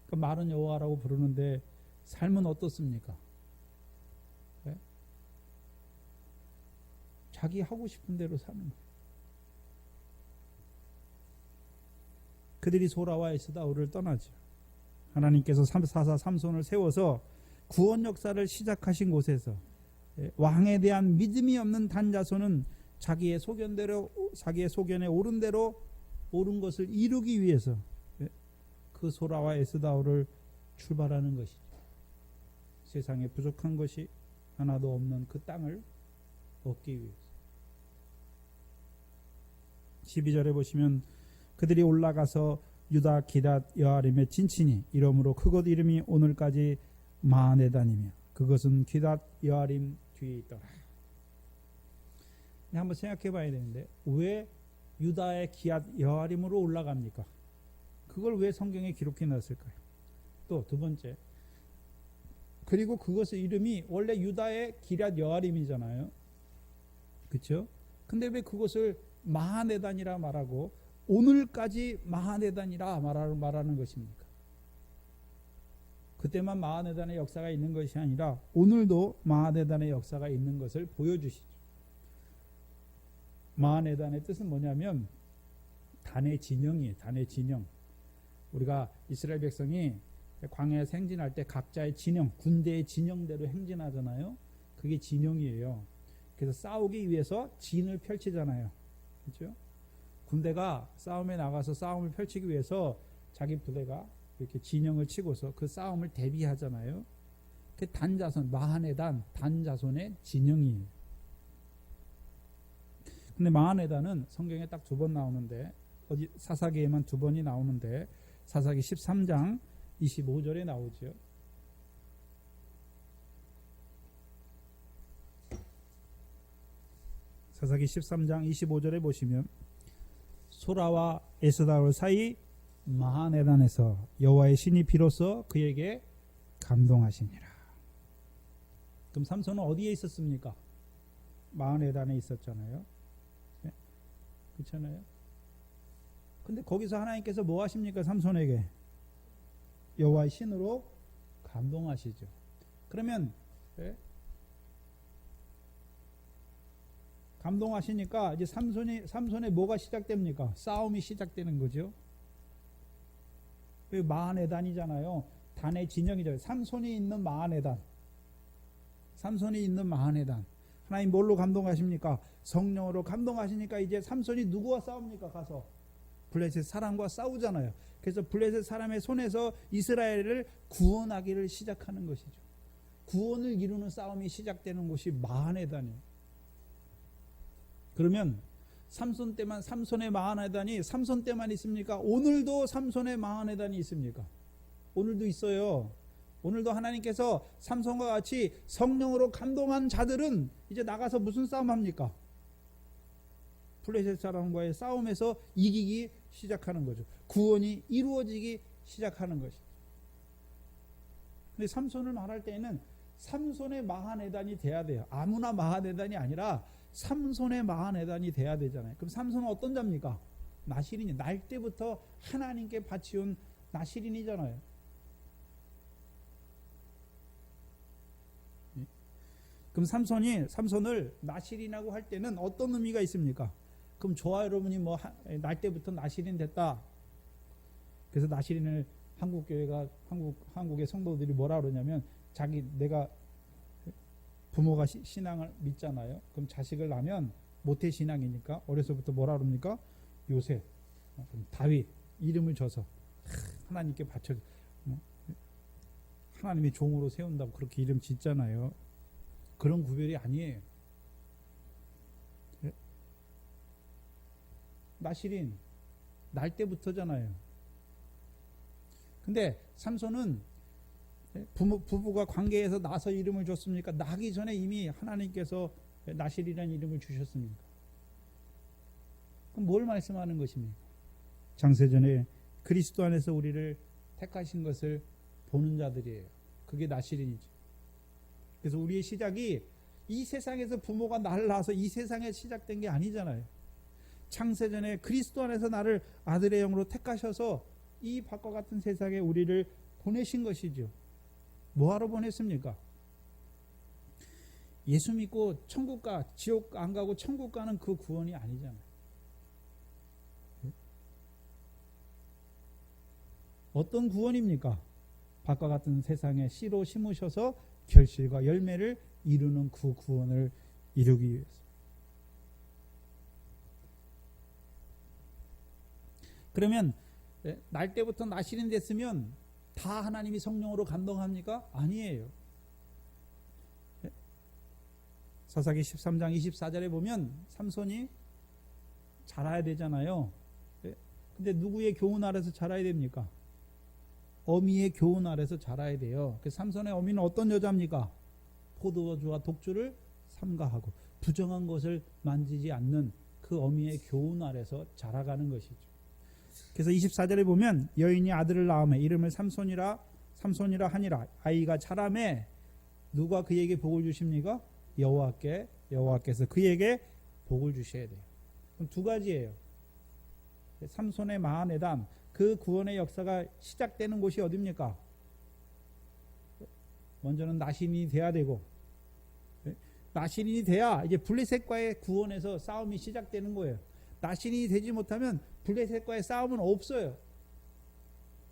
그러니까 말은 여호와라고 부르는데 삶은 어떻습니까? 네? 자기 하고 싶은 대로 사는 거예요. 그들이 소라와 에스다오를 떠나죠. 하나님께서 사사 삼손을 세워서 구원 역사를 시작하신 곳에서 왕에 대한 믿음이 없는 단자손은 자기의 소견에 옳은 대로 옳은 것을 이루기 위해서 그 소라와 에스다오를 출발하는 것이죠. 세상에 부족한 것이 하나도 없는 그 땅을 얻기 위해서. 12절에 보시면 그들이 올라가서 유다 기랏 여아림에 진치니 이러므로 그곳 이름이 오늘까지 마하네단이며 그것은 기랏 여아림 뒤에 있더라. 한번 생각해 봐야 되는데 왜 유다의 기앗 여아림으로 올라갑니까? 그걸 왜 성경에 기록해 놨을까요? 또 두 번째, 그리고 그것의 이름이 원래 유다의 기럇 여아림이잖아요. 그렇죠? 근데 왜 그것을 마하네단이라 말하고 오늘까지 마하네단이라 말하는 것입니까? 그때만 마하네단의 역사가 있는 것이 아니라 오늘도 마하네단의 역사가 있는 것을 보여주시죠. 마하네단의 뜻은 뭐냐면 단의 진영이에요. 단의 진영. 우리가 이스라엘 백성이 광야에서 행진할 때 각자의 진영, 군대의 진영대로 행진하잖아요. 그게 진영이에요. 그래서 싸우기 위해서 진을 펼치잖아요. 그렇죠? 군대가 싸움에 나가서 싸움을 펼치기 위해서 자기 부대가 이렇게 진영을 치고서 그 싸움을 대비하잖아요. 그 단자손, 마하네단, 단자손의 진영이에요. 근데 마하네단은 성경에 딱 2번 나오는데, 어디 사사기에만 2번이 나오는데, 사사기 13장 25절에 나오죠. 사사기 13장 25절에 보시면 소라와 에스다올 사이 마하네단에서 여호와의 신이 비로소 그에게 감동하시니라. 그럼 삼손은 어디에 있었습니까? 마하네단에 있었잖아요. 네? 그렇잖아요. 근데 거기서 하나님께서 뭐 하십니까? 삼손에게 여호와의 신으로 감동하시죠. 그러면 네? 감동하시니까 이제 삼손의 뭐가 시작됩니까? 싸움이 시작되는 거죠. 마하네단이잖아요. 단의 진영이죠. 삼손이 있는 마하네단. 삼손이 있는 마하네단. 하나님 뭘로 감동하십니까? 성령으로 감동하시니까 이제 삼손이 누구와 싸웁니까? 가서 블레셋 사람과 싸우잖아요. 그래서 블레셋 사람의 손에서 이스라엘을 구원하기를 시작하는 것이죠. 구원을 이루는 싸움이 시작되는 곳이 마하네단이에요. 그러면 삼손 때만 삼손의 마하네단이 삼손 때만 있습니까? 오늘도 삼손의 마하네단이 있습니까? 오늘도 있어요. 오늘도 하나님께서 삼손과 같이 성령으로 감동한 자들은 이제 나가서 무슨 싸움합니까? 블레셋 사람과의 싸움에서 이기기 시작하는 거죠. 구원이 이루어지기 시작하는 것이죠. 근데 삼손을 말할 때에는 삼손의 마하네단이 돼야 돼요. 아무나 마하네단이 아니라 삼손의 마하네단이 돼야 되잖아요. 그럼 삼손은 어떤 자입니까? 나실인이. 날 때부터 하나님께 바치온 나실인이잖아요. 그럼 삼손을 나실인이라고 할 때는 어떤 의미가 있습니까? 그럼 저와 여러분이 뭐 날 때부터 나실인 됐다. 그래서 나실인을 한국의 성도들이 뭐라 그러냐면 내가 부모가 신앙을 믿잖아요. 그럼 자식을 낳으면 모태 신앙이니까 어려서부터 뭐라 그럽니까? 요셉, 다윗 이름을 줘서 하나님께 바쳐 하나님의 종으로 세운다고 그렇게 이름 짓잖아요. 그런 구별이 아니에요. 나실인 날 때부터잖아요. 근데 삼손은 부부가 관계에서 나서 이름을 줬습니까? 나기 전에 이미 하나님께서 나실이라는 이름을 주셨습니까? 그럼 뭘 말씀하는 것입니까? 장세전에 그리스도 안에서 우리를 택하신 것을 보는 자들이에요. 그게 나실인이죠. 그래서 우리의 시작이 이 세상에서 부모가 나를 낳아서 이 세상에 시작된 게 아니잖아요. 창세전에 그리스도 안에서 나를 아들의 영으로 택하셔서 이 밖과 같은 세상에 우리를 보내신 것이죠. 뭐하러 보냈습니까? 예수 믿고 천국 가, 지옥 안 가고 천국 가는 그 구원이 아니잖아요. 어떤 구원입니까? 밖과 같은 세상에 씨로 심으셔서 결실과 열매를 이루는 그 구원을 이루기 위해서. 그러면 날 때부터 나실인 됐으면 다 하나님이 성령으로 감동합니까? 아니에요. 사사기 13장 24절에 보면 삼손이 자라야 되잖아요. 근데 누구의 교훈 아래서 자라야 됩니까? 어미의 교훈 아래서 자라야 돼요. 삼손의 어미는 어떤 여자입니까? 포도주와 독주를 삼가하고 부정한 것을 만지지 않는 그 어미의 교훈 아래서 자라가는 것이죠. 그래서 24절에 보면 여인이 아들을 낳음에 이름을 삼손이라 하니라. 아이가 자라매 누가 그에게 복을 주십니까? 여호와께서 그에게 복을 주셔야 돼요. 그럼 두 가지예요. 삼손의 마하네단, 그 구원의 역사가 시작되는 곳이 어디입니까? 먼저는 나신인이 돼야 되고, 나신인이 돼야 이제 블레셋과의 구원에서 싸움이 시작되는 거예요. 나신인이 되지 못하면 블레셋과의 싸움은 없어요.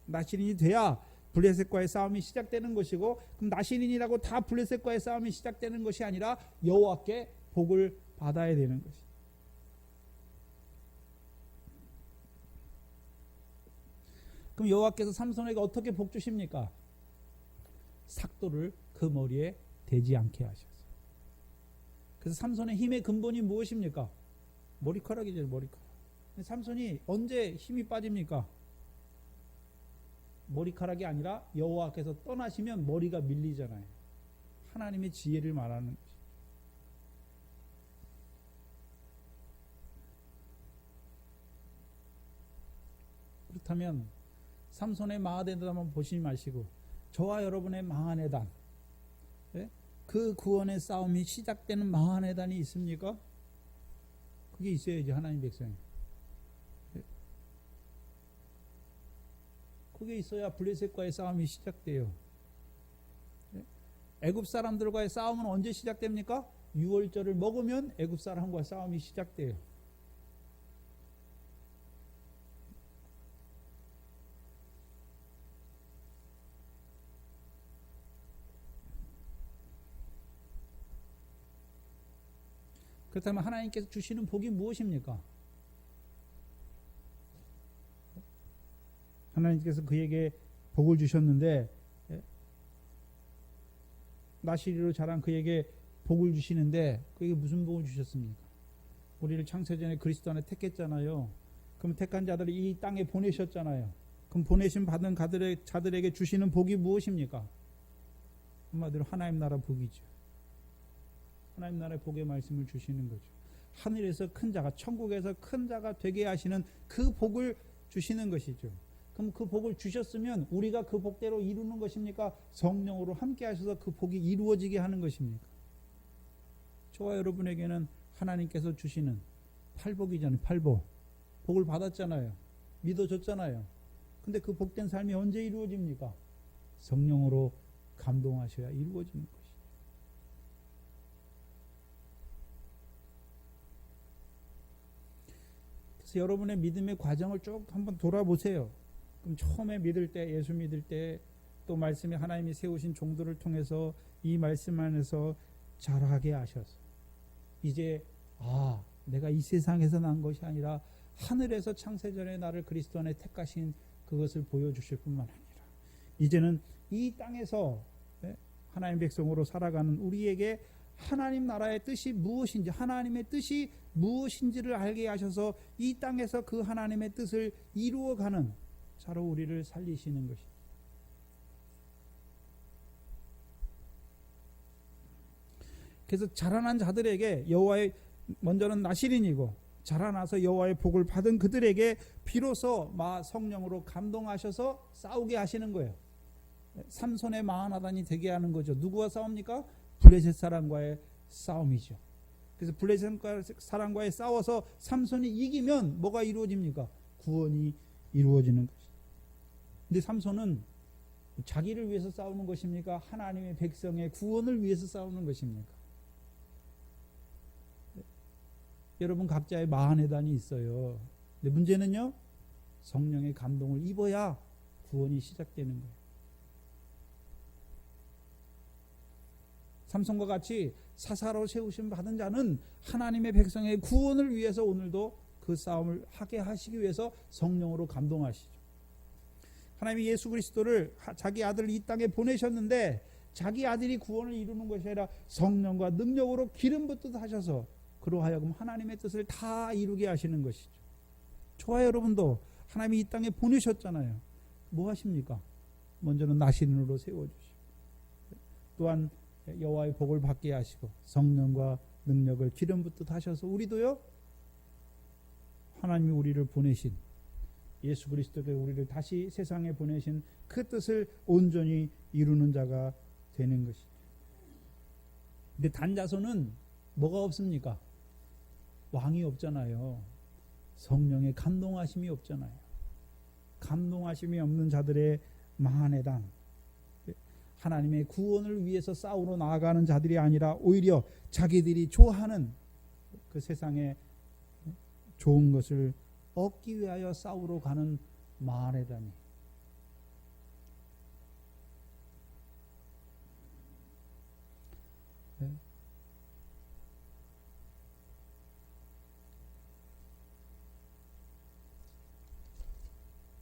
나신인이 돼야 블레셋과의 싸움이 시작되는 것이고, 그럼 나신인이라고 다 블레셋과의 싸움이 시작되는 것이 아니라 여호와께 복을 받아야 되는 것이죠. 그럼 여호와께서 삼손에게 어떻게 복 주십니까? 삭도를 그 머리에 대지 않게 하셨어요. 그래서 삼손의 힘의 근본이 무엇입니까? 머리카락이죠, 머리카락. 삼손이 언제 힘이 빠집니까? 머리카락이 아니라 여호와께서 떠나시면 머리가 밀리잖아요. 하나님의 지혜를 말하는 것이죠. 그렇다면 삼손의 마하네단 한번 보시지 마시고 저와 여러분의 마하네단, 그 구원의 싸움이 시작되는 마하네단이 있습니까? 그게 있어야지 하나님 백성이. 그게 있어야 블레셋과의 싸움이 시작돼요. 애굽 사람들과의 싸움은 언제 시작됩니까? 6월절을 먹으면 애굽 사람과 싸움이 시작돼요. 그렇다면 하나님께서 주시는 복이 무엇입니까? 하나님께서 그에게 복을 주셨는데, 나시리로 자란 그에게 복을 주시는데 그에게 무슨 복을 주셨습니까? 우리를 창세전에 그리스도 안에 택했잖아요. 그럼 택한 자들을 이 땅에 보내셨잖아요. 그럼 보내심 받은 자들에게 주시는 복이 무엇입니까? 한마디로 하나님 나라 복이죠. 하나님 나라의 복의 말씀을 주시는 거죠. 하늘에서 큰 자가, 천국에서 큰 자가 되게 하시는 그 복을 주시는 것이죠. 그럼 그 복을 주셨으면 우리가 그 복대로 이루는 것입니까? 성령으로 함께 하셔서 그 복이 이루어지게 하는 것입니까? 저와 여러분에게는 하나님께서 주시는 팔복이잖아요. 팔복. 복을 받았잖아요. 믿어줬잖아요. 근데 그 복된 삶이 언제 이루어집니까? 성령으로 감동하셔야 이루어지는 것이죠. 그래서 여러분의 믿음의 과정을 쭉 한번 돌아보세요. 그럼 처음에 믿을 때, 예수 믿을 때, 또 말씀에 하나님이 세우신 종들을 통해서 이 말씀 안에서 자라게 하셔서 이제 내가 이 세상에서 난 것이 아니라 하늘에서 창세전에 나를 그리스도 안에 택하신 그것을 보여주실 뿐만 아니라 이제는 이 땅에서 하나님 백성으로 살아가는 우리에게 하나님 나라의 뜻이 무엇인지, 하나님의 뜻이 무엇인지를 알게 하셔서 이 땅에서 그 하나님의 뜻을 이루어가는 자로 우리를 살리시는 것입니다. 그래서 자라난 자들에게 여호와의, 먼저는 나실인이고 자라나서 여호와의 복을 받은 그들에게 비로소 성령으로 감동하셔서 싸우게 하시는 거예요. 삼손의 마하나단이 되게 하는 거죠. 누구와 싸웁니까? 블레셋 사람과의 싸움이죠. 그래서 블레셋 사람과의 싸워서 삼손이 이기면 뭐가 이루어집니까? 구원이 이루어지는 것이죠. 근데 삼손은 자기를 위해서 싸우는 것입니까? 하나님의 백성의 구원을 위해서 싸우는 것입니까? 여러분 각자의 마하네단이 있어요. 근데 문제는요, 성령의 감동을 입어야 구원이 시작되는 거예요. 삼손과 같이 사사로 세우심 받은 자는 하나님의 백성의 구원을 위해서 오늘도 그 싸움을 하게 하시기 위해서 성령으로 감동하시죠. 하나님이 예수 그리스도를 자기 아들을 이 땅에 보내셨는데 자기 아들이 구원을 이루는 것이 아니라 성령과 능력으로 기름 붓듯 하셔서 그로 하여금 하나님의 뜻을 다 이루게 하시는 것이죠. 저와 여러분도 하나님이 이 땅에 보내셨잖아요. 뭐 하십니까? 먼저는 나신으로 세워주시고 또한 여호와의 복을 받게 하시고 성령과 능력을 기름 붓듯 하셔서 우리도요, 하나님이 우리를 보내신 예수 그리스도께서 우리를 다시 세상에 보내신 그 뜻을 온전히 이루는 자가 되는 것이죠. 근데 단자손은 뭐가 없습니까? 왕이 없잖아요. 성령의 감동하심이 없잖아요. 감동하심이 없는 자들의 망한해당, 하나님의 구원을 위해서 싸우러 나아가는 자들이 아니라 오히려 자기들이 좋아하는 그 세상에 좋은 것을 얻기 위하여 싸우러 가는 망한해당이,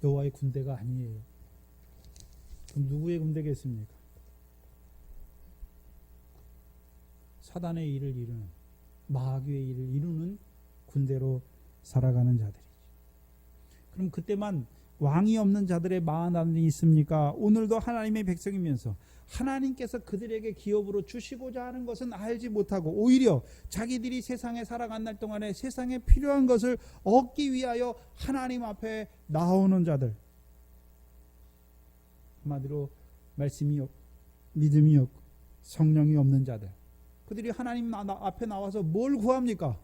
여호와의 군대가 아니에요. 그럼 누구의 군대겠습니까? 사단의 일을 이루는, 마귀의 일을 이루는 군대로 살아가는 자들이죠. 그럼 그때만 왕이 없는 자들의 망한이 있습니까? 오늘도 하나님의 백성이면서 하나님께서 그들에게 기업으로 주시고자 하는 것은 알지 못하고 오히려 자기들이 세상에 살아간 날 동안에 세상에 필요한 것을 얻기 위하여 하나님 앞에 나오는 자들, 한마디로 말씀이 없고 믿음이 없고 성령이 없는 자들, 그들이 하나님 앞에 나와서 뭘 구합니까?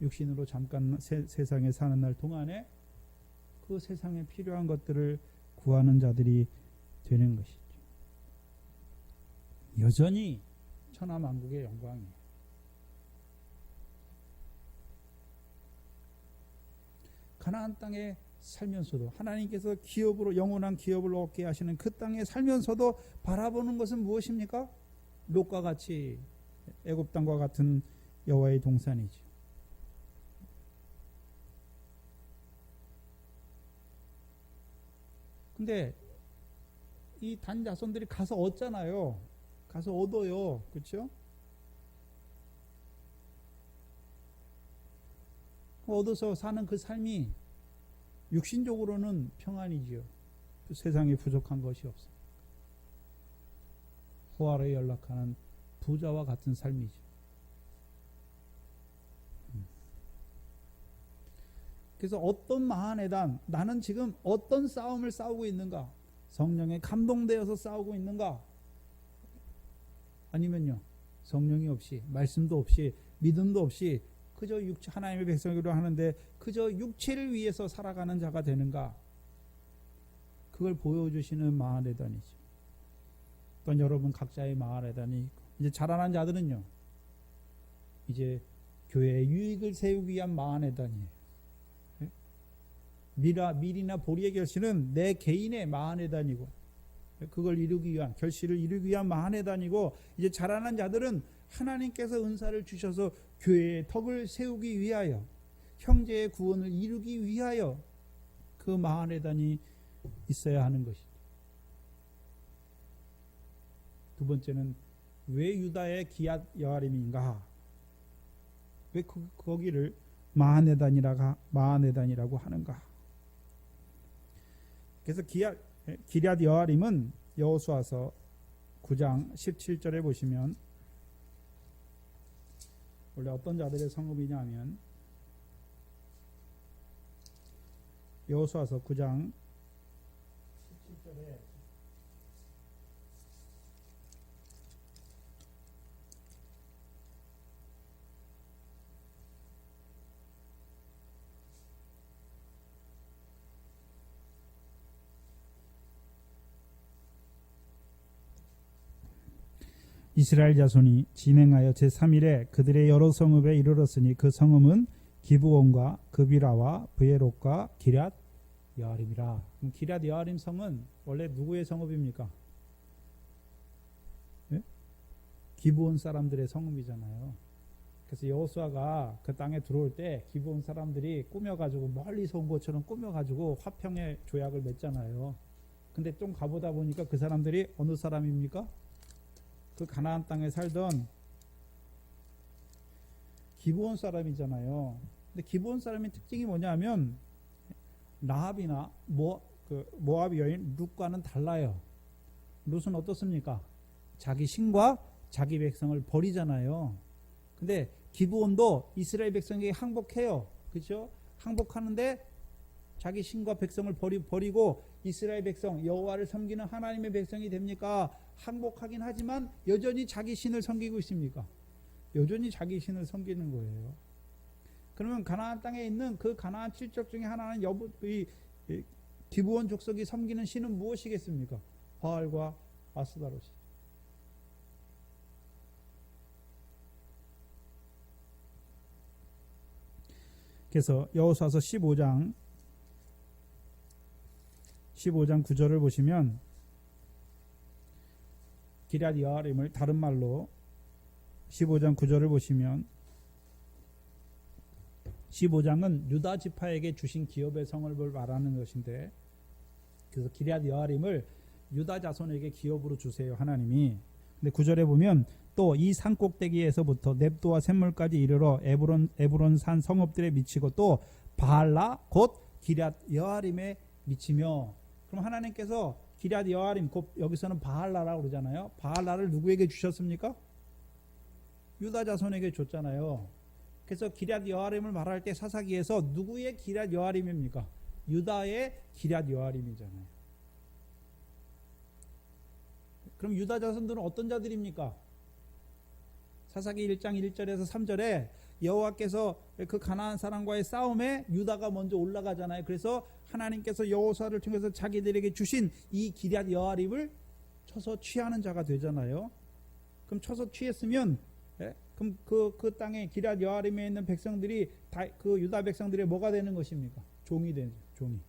육신으로 잠깐 세상에 사는 날 동안에 그 세상에 필요한 것들을 구하는 자들이 되는 것이죠. 여전히 천하만국의 영광이에요. 가나안 땅에 살면서도 하나님께서 기업으로, 영원한 기업을 얻게 하시는 그 땅에 살면서도 바라보는 것은 무엇입니까? 롯과 같이 애굽 땅과 같은 여호와의 동산이죠. 근데 이 단자손들이 가서 얻잖아요. 가서 얻어요. 그렇죠? 얻어서 사는 그 삶이 육신적으로는 평안이지요. 세상에 부족한 것이 없어요. 호화로에 연락하는 부자와 같은 삶이죠. 그래서 어떤 망한해당, 나는 지금 어떤 싸움을 싸우고 있는가? 성령에 감동되어서 싸우고 있는가? 아니면요, 성령이 없이, 말씀도 없이, 믿음도 없이 그저 하나님의 백성으로 하는데 그저 육체를 위해서 살아가는 자가 되는가? 그걸 보여주시는 망한해당이죠. 또한 여러분 각자의 망한해당이 있고, 이제 자라난 자들은요, 이제 교회의 유익을 세우기 위한 망한해당이에요. 밀이나 보리의 결실은 내 개인의 망한해당이고, 그걸 이루기 위한, 결실을 이루기 위한 망한해당이고, 이제 자라난 자들은 하나님께서 은사를 주셔서 교회의 덕을 세우기 위하여, 형제의 구원을 이루기 위하여 그 망한해당이 있어야 하는 것이죠. 두 번째는 왜 유다의 기앗 여아림인가? 왜 거기를 망한해당이라고 하는가? 그래서 기럇 여아림은 여호수아서 9장 17절에 보시면 원래 어떤 자들의 성읍이냐면, 여호수아서 9장 17절에 이스라엘 자손이 진행하여 제3일에 그들의 여러 성읍에 이르렀으니 그 성읍은 기브온과 그비라와 브예롯과 기럇 여아림이라. 기럇 여아림 성은 원래 누구의 성읍입니까? 네? 기브온 사람들의 성읍이잖아요. 그래서 여호수아가 그 땅에 들어올 때 기브온 사람들이 꾸며가지고, 멀리서 온 것처럼 꾸며가지고 화평의 조약을 맺잖아요. 근데 좀 가보다 보니까 그 사람들이 어느 사람입니까? 그 가나안 땅에 살던 기브온 사람이잖아요. 근데 기브온 사람의 특징이 뭐냐면 라합이나 모압 여인 룻과는 달라요. 롯은 어떻습니까? 자기 신과 자기 백성을 버리잖아요. 근데 기브온도 이스라엘 백성에게 항복해요. 그렇죠? 항복하는데 자기 신과 백성을 버리고 이스라엘 백성, 여호와를 섬기는 하나님의 백성이 됩니까? 항복하긴 하지만 여전히 자기 신을 섬기고 있습니까? 여전히 자기 신을 섬기는 거예요. 그러면 가나안 땅에 있는 그 가나안 7족 중에 하나는 기브온 족속이 섬기는 신은 무엇이겠습니까? 바알과 아스다롯이. 그래서 여호수아서 15장 9절을 보시면 기럇 여아림을 다른 말로 15장 9절을 보시면 15장은 유다 지파에게 주신 기업의 성을 말하는 것인데, 그래서 기럇 여아림을 유다 자손에게 기업으로 주세요 하나님이. 근데 9절에 보면 또 이 산 꼭대기에서부터 넵도와 샘물까지 이르러 에브론 산 성읍들에 미치고 또 바알라 곧 기럇 여아림에 미치며. 그럼 하나님께서 기럇 여아림, 곧 여기서는 바알라라고 그러잖아요. 바알라를 누구에게 주셨습니까? 유다 자손에게 줬잖아요. 그래서 기럇 여아림을 말할 때 사사기에서 누구의 기럇 여아림입니까? 유다의 기럇 여아림이잖아요. 그럼 유다 자손들은 어떤 자들입니까? 사사기 1장 1절에서 3절에 여호와께서 그 가나안 사람과의 싸움에 유다가 먼저 올라가잖아요. 그래서 하나님께서 여호수아를 통해서 자기들에게 주신 이 기럇 여아림을 쳐서 취하는 자가 되잖아요. 그럼 쳐서 취했으면, 그럼 그 땅에 기럇 여아림에 있는 백성들이 그 유다 백성들의 뭐가 되는 것입니까? 종이 되죠. 종이.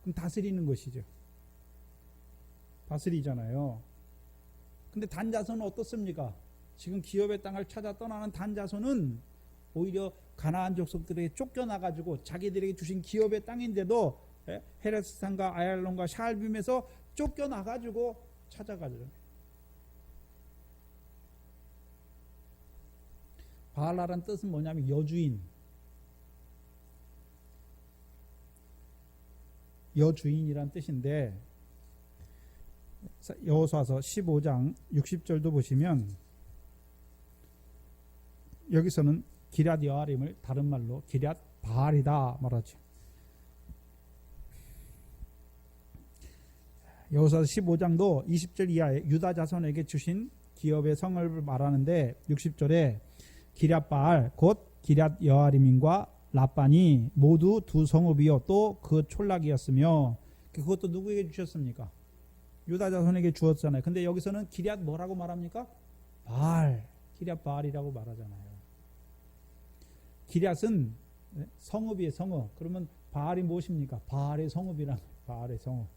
그럼 다스리는 것이죠. 다스리잖아요. 근데 단 자손은 어떻습니까? 지금 기업의 땅을 찾아 떠나는 단 자손은 오히려 가나안 족속들에게 쫓겨나가지고 자기들에게 주신 기업의 땅인데도 헤레스산과 아얄론과 샤알빔에서 쫓겨나가지고 찾아가죠. 바알라란 뜻은 뭐냐면 여주인이란 뜻인데, 여호수아서 15장 60절도 보시면 여기서는 기럇 여아림을 다른 말로 기럇 바알이다 말하죠. 여호수아서 15장도 20절 이하에 유다 자손에게 주신 기업의 성을 말하는데 60절에 기럇 바알 곧 기럇 여아림인과 라반이 모두 두 성읍이요 또 그 촌락이었으며, 그것도 누구에게 주셨습니까? 유다 자손에게 주었잖아요. 근데 여기서는 기럇 뭐라고 말합니까? 바알, 기럇 바알이라고 말하잖아요. 기럇은 성읍이에요, 성읍. 그러면 바알이 무엇입니까? 바알의 성읍이란 바알의 성읍.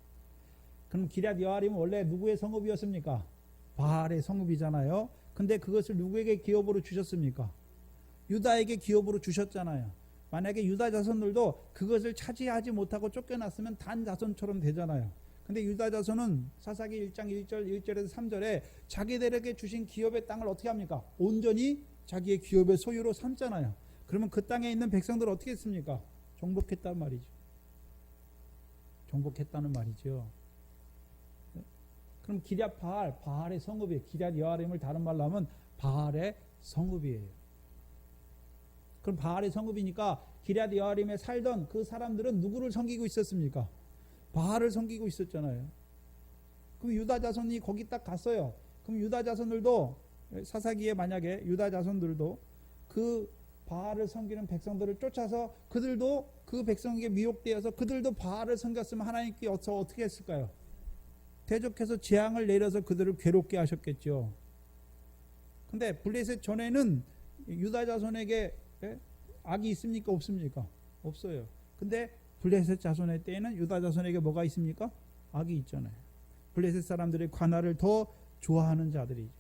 그럼 기럇 여아림은 원래 누구의 성읍이었습니까? 바알의 성읍이잖아요. 근데 그것을 누구에게 기업으로 주셨습니까? 유다에게 기업으로 주셨잖아요. 만약에 유다 자손들도 그것을 차지하지 못하고 쫓겨났으면 단 자손처럼 되잖아요. 근데 유다 자손은 사사기 1장 1절에서 3절에 자기들에게 주신 기업의 땅을 어떻게 합니까? 온전히 자기의 기업의 소유로 삼잖아요. 그러면 그 땅에 있는 백성들은 어떻게 했습니까? 정복했단 말이죠. 정복했다는 말이죠. 그럼 기럇 바알의 성읍이에요. 기럇 여아림을 다른 말로 하면 바알의 성읍이에요. 그럼 바알의 성읍이니까 기럇 여아림에 살던 그 사람들은 누구를 섬기고 있었습니까? 바알을 섬기고 있었잖아요. 그럼 유다 자손이 거기 딱 갔어요. 그럼 유다 자손들도 사사기에 만약에 유다 자손들도 그 바알을 섬기는 백성들을 쫓아서 그들도 그 백성에게 미혹되어서 그들도 바알을 섬겼으면 하나님께 어떻게 했을까요? 대적해서 재앙을 내려서 그들을 괴롭게 하셨겠죠. 근데 블레셋 전에는 유다 자손에게 악이 있습니까? 없습니까? 없어요. 근데 블레셋 자손의 때에는 유다 자손에게 뭐가 있습니까? 악이 있잖아요. 블레셋 사람들의 관할을 더 좋아하는 자들이죠.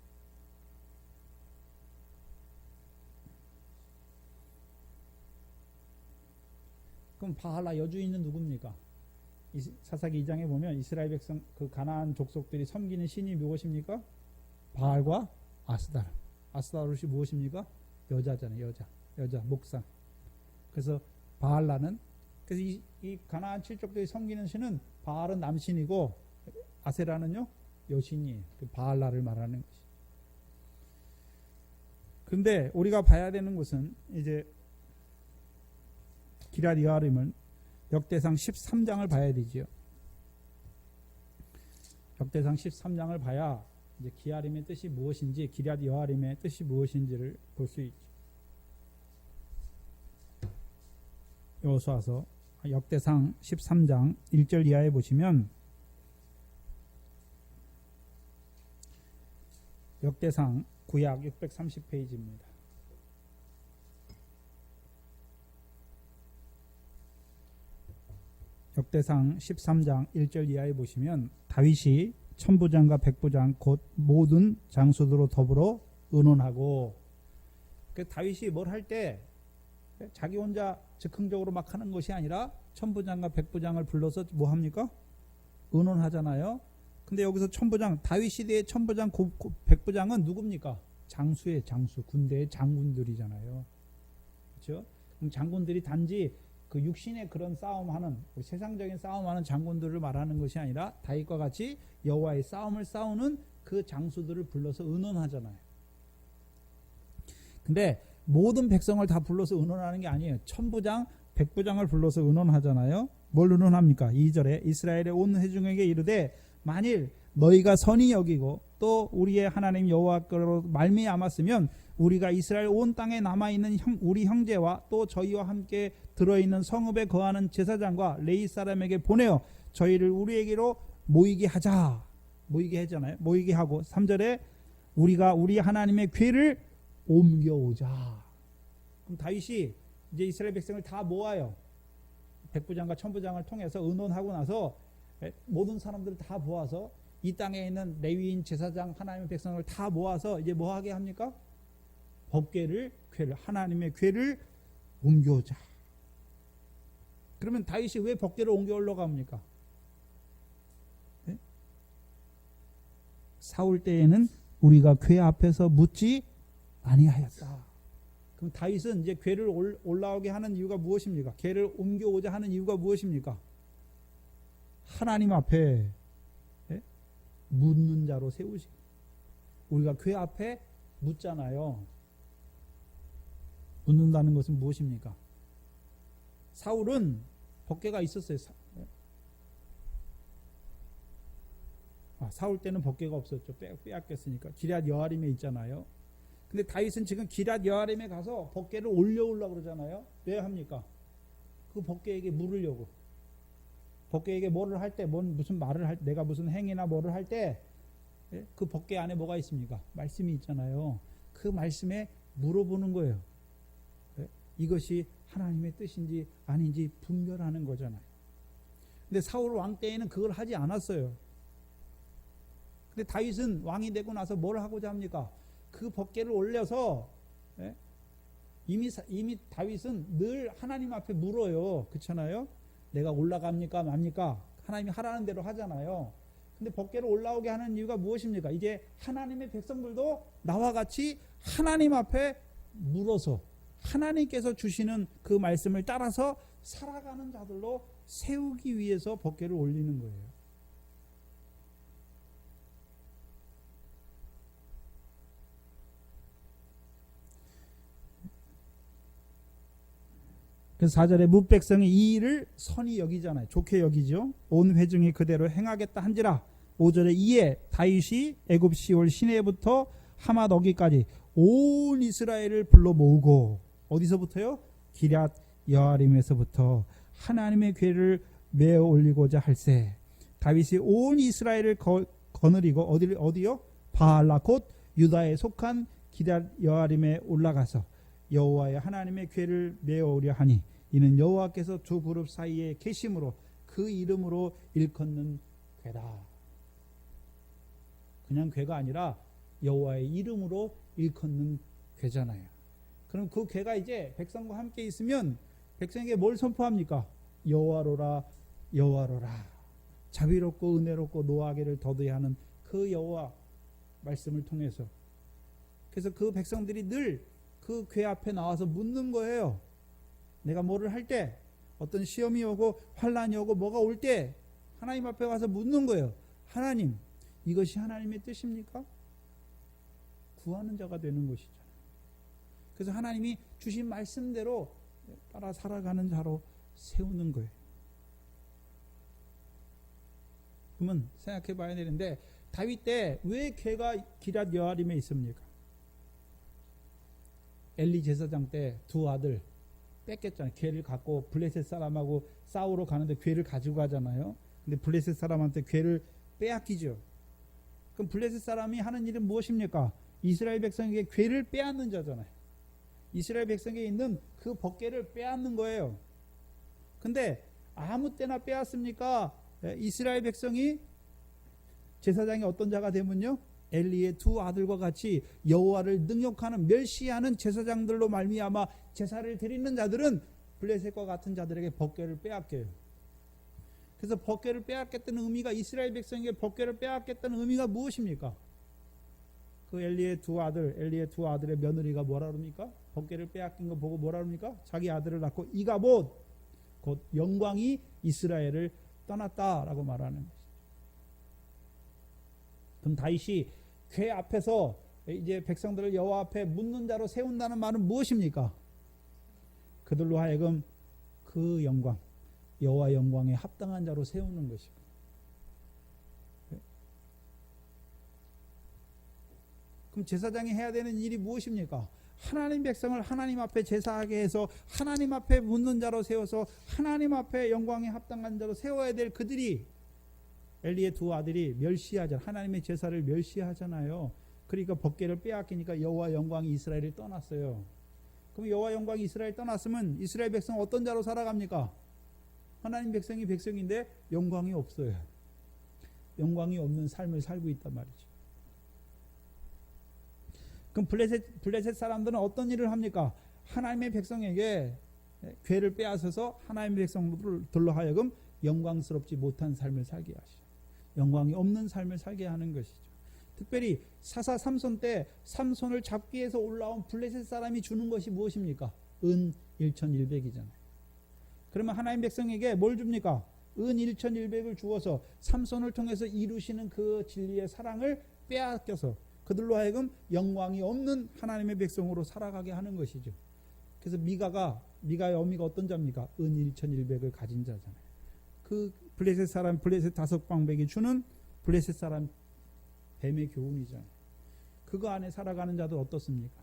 그럼 바알라 여주인은 누굽니까? 사사기 2장에 보면 이스라엘 백성 그 가나안 족속들이 섬기는 신이 무엇입니까? 바알과 아스다롯. 아스다롯이 무엇입니까? 여자잖아요. 여자 목상. 그래서 바알라는, 그래서 이 가나안 7족들이 섬기는 신은 바알은 남신이고 아세라는요 여신이 그 바알라를 말하는 것이. 그런데 우리가 봐야 되는 것은 이제 기럇 여아림은 역대상 13장을 봐야 되지요. 역대상 13장을 봐야 이제 기아림의 뜻이 무엇인지, 기럇 여아림의 뜻이 무엇인지를 볼 수 있죠. 여호수아서 역대상 13장 1절 이하에 보시면 역대상 구약 630페이지입니다. 역대상 13장 1절 이하에 보시면 다윗이 천부장과 백부장 곧 모든 장수들로 더불어 의논하고, 그 다윗이 뭘 할 때 자기 혼자 즉흥적으로 막 하는 것이 아니라 천부장과 백부장을 불러서 뭐 합니까? 의논하잖아요. 근데 여기서 천부장, 다윗 시대의 천부장, 백부장은 누굽니까? 장수의 장수, 군대의 장군들이잖아요. 그렇죠? 그럼 장군들이 단지 그 육신의 그런 싸움하는, 세상적인 싸움하는 장군들을 말하는 것이 아니라 다윗과 같이 여호와의 싸움을 싸우는 그 장수들을 불러서 의논하잖아요. 근데 모든 백성을 다 불러서 의논하는 게 아니에요. 천부장, 백부장을 불러서 의논하잖아요. 뭘 의논합니까? 2절에 이스라엘의 온 회중에게 이르되 만일 너희가 선히 여기고 또 우리의 하나님 여호와께로 말미암았으면 우리가 이스라엘 온 땅에 남아있는 우리 형제와 또 저희와 함께 들어있는 성읍에 거하는 제사장과 레위 사람에게 보내어 저희를 우리에게로 모이게 하자. 모이게 하잖아요. 모이게 하고 3절에 우리가 우리 하나님의 궤를 옮겨오자. 그럼 다윗이 이제 이스라엘 백성을 다 모아요. 백부장과 천부장을 통해서 의논하고 나서 모든 사람들을 다 모아서 이 땅에 있는 레위인, 제사장, 하나님의 백성을 다 모아서 이제 뭐 하게 합니까? 법궤를, 하나님의 궤를 옮겨오자. 그러면 다윗이 왜 법궤를 옮겨오려고 합니까? 네? 사울 때에는 우리가 궤 앞에서 묻지 아니하였다. 그럼 다윗은 이제 궤를 올라오게 하는 이유가 무엇입니까? 궤를 옮겨오자 하는 이유가 무엇입니까? 하나님 앞에 묻는 자로 세우시. 우리가 궤 앞에 묻잖아요. 묻는다는 것은 무엇입니까? 사울은 법궤가 있었어요. 사울 때는 법궤가 없었죠. 빼앗겼으니까. 기럇 여아림에 있잖아요. 근데 다윗은 지금 기럇 여아림에 가서 법궤를 올려오려고 그러잖아요. 왜 합니까? 그 법궤에게 물으려고. 법궤에게 뭐를 할 때, 무슨 말을 할, 내가 무슨 행위나 뭐를 할 때, 그 법궤 안에 뭐가 있습니까? 말씀이 있잖아요. 그 말씀에 물어보는 거예요. 이것이 하나님의 뜻인지 아닌지 분별하는 거잖아요. 근데 사울 왕 때에는 그걸 하지 않았어요. 근데 다윗은 왕이 되고 나서 뭘 하고자 합니까? 그 법궤를 올려서 이미 다윗은 늘 하나님 앞에 물어요. 그렇잖아요. 내가 올라갑니까 맙니까? 하나님이 하라는 대로 하잖아요. 근데 법궤로 올라오게 하는 이유가 무엇입니까? 이제 하나님의 백성들도 나와 같이 하나님 앞에 물어서 하나님께서 주시는 그 말씀을 따라서 살아가는 자들로 세우기 위해서 법궤를 올리는 거예요. 그래서 4절에 뭇백성이 이 일을 선히 여기잖아요. 좋게 여기죠. 온 회중이 그대로 행하겠다 한지라. 5절에 이에 다윗이 애굽 시올 시내부터 하맛 어기까지 온 이스라엘을 불러 모으고, 어디서부터요? 기럇 여아림에서부터 하나님의 궤를 메어 올리고자 할세. 다윗이 온 이스라엘을 거느리고 어디요? 바알라 곧 유다에 속한 기럇 여아림에 올라가서 여호와의 하나님의 궤를 메어 오려 하니 이는 여호와께서 두 그룹 사이에 계심으로 그 이름으로 일컫는 궤다. 그냥 궤가 아니라 여호와의 이름으로 일컫는 궤잖아요. 그럼 그 궤가 이제 백성과 함께 있으면 백성에게 뭘 선포합니까? 여호와로라, 여호와로라. 자비롭고 은혜롭고 노하기를 더디하는 하는 그 여호와 말씀을 통해서. 그래서 그 백성들이 늘 그 궤 앞에 나와서 묻는 거예요. 내가 뭐를 할 때, 어떤 시험이 오고 환란이 오고 뭐가 올 때 하나님 앞에 가서 묻는 거예요. 하나님, 이것이 하나님의 뜻입니까? 구하는 자가 되는 것이잖아요. 그래서 하나님이 주신 말씀대로 따라 살아가는 자로 세우는 거예요. 그러면 생각해 봐야 되는데, 다윗 때 왜 괴가 기럇 여아림에 있습니까? 엘리 제사장 때 두 아들 뺏겼잖아요. 괴를 갖고 블레셋 사람하고 싸우러 가는데 괴를 가지고 가잖아요. 근데 블레셋 사람한테 괴를 빼앗기죠. 그럼 블레셋 사람이 하는 일은 무엇입니까? 이스라엘 백성에게 괴를 빼앗는 자잖아요. 이스라엘 백성에게 있는 그 법궤를 빼앗는 거예요. 근데 아무 때나 빼앗습니까? 이스라엘 백성이 제사장이 어떤 자가 되면요, 엘리의 두 아들과 같이 여호와를 능욕하는 멸시하는 제사장들로 말미암아 제사를 드리는 자들은 블레셋과 같은 자들에게 법궤를 빼앗겨요. 그래서 법궤를 빼앗겠다는 의미가, 이스라엘 백성에게 법궤를 빼앗겠다는 의미가 무엇입니까? 그 엘리의 두 아들의 며느리가 뭐라 그럽니까? 법궤를 빼앗긴 거 보고 뭐라 그럽니까? 자기 아들을 낳고 이가봇, 곧 영광이 이스라엘을 떠났다라고 말하는 것이죠. 그럼 다윗이 괴 앞에서 이제 백성들을 여호와 앞에 묻는 자로 세운다는 말은 무엇입니까? 그들로 하여금 그 영광, 여호와 영광에 합당한 자로 세우는 것이고. 그럼 제사장이 해야 되는 일이 무엇입니까? 하나님 백성을 하나님 앞에 제사하게 해서 하나님 앞에 묻는 자로 세워서 하나님 앞에 영광에 합당한 자로 세워야 될 그들이, 엘리의 두 아들이 멸시하잖아요. 하나님의 제사를 멸시하잖아요. 그러니까 법궤를 빼앗기니까 여호와 영광이 이스라엘을 떠났어요. 그럼 여호와 영광이 이스라엘 떠났으면 이스라엘 백성 어떤 자로 살아갑니까? 하나님 백성이 백성인데 영광이 없어요. 영광이 없는 삶을 살고 있단 말이죠. 그럼 블레셋 사람들은 어떤 일을 합니까? 하나님의 백성에게 괴를 빼앗아서 하나님의 백성들로 하여금 영광스럽지 못한 삶을 살게 하시죠. 영광이 없는 삶을 살게 하는 것이죠. 특별히 사사 삼손 때 삼손을 잡기 위해서 올라온 블레셋 사람이 주는 것이 무엇입니까? 은 1,100이잖아요. 그러면 하나님 백성에게 뭘 줍니까? 은 1,100을 주어서 삼손을 통해서 이루시는 그 진리의 사랑을 빼앗겨서 그들로 하여금 영광이 없는 하나님의 백성으로 살아가게 하는 것이죠. 그래서 미가의 어미가 어떤 자입니까? 은 1,100을 가진 자잖아요. 그 블레셋 사람, 블레셋 다섯 방백이 주는 블레셋 사람 뱀의 교훈이잖아요. 그거 안에 살아가는 자도 어떻습니까?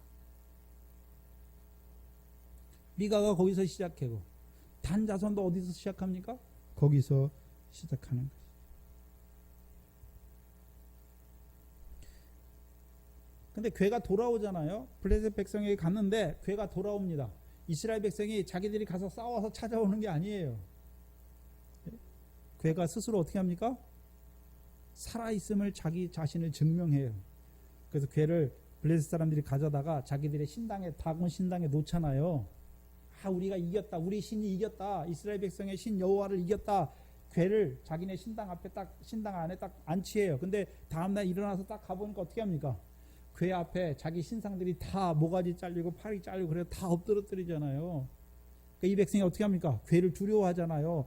미가가 거기서 시작하고, 단 자손도 어디서 시작합니까? 거기서 시작하는 것이죠. 근데 괴가 돌아오잖아요. 블레셋 백성에게 갔는데 괴가 돌아옵니다. 이스라엘 백성이 자기들이 가서 싸워서 찾아오는 게 아니에요. 괴가 스스로 어떻게 합니까? 살아있음을 자기 자신을 증명해요. 그래서 괴를 블레셋 사람들이 가져다가 자기들의 신당에, 다곤 신당에 놓잖아요. 우리가 이겼다, 우리 신이 이겼다, 이스라엘 백성의 신 여호와를 이겼다. 괴를 자기네 신당 앞에 신당 안에 딱 안치해요. 근데 다음날 일어나서 딱 가보니까 어떻게 합니까? 괴 앞에 자기 신상들이 다 모가지 잘리고 팔이 잘리고 그래서 다 엎드러뜨리잖아요. 그러니까 이 백성이 어떻게 합니까? 괴를 두려워하잖아요.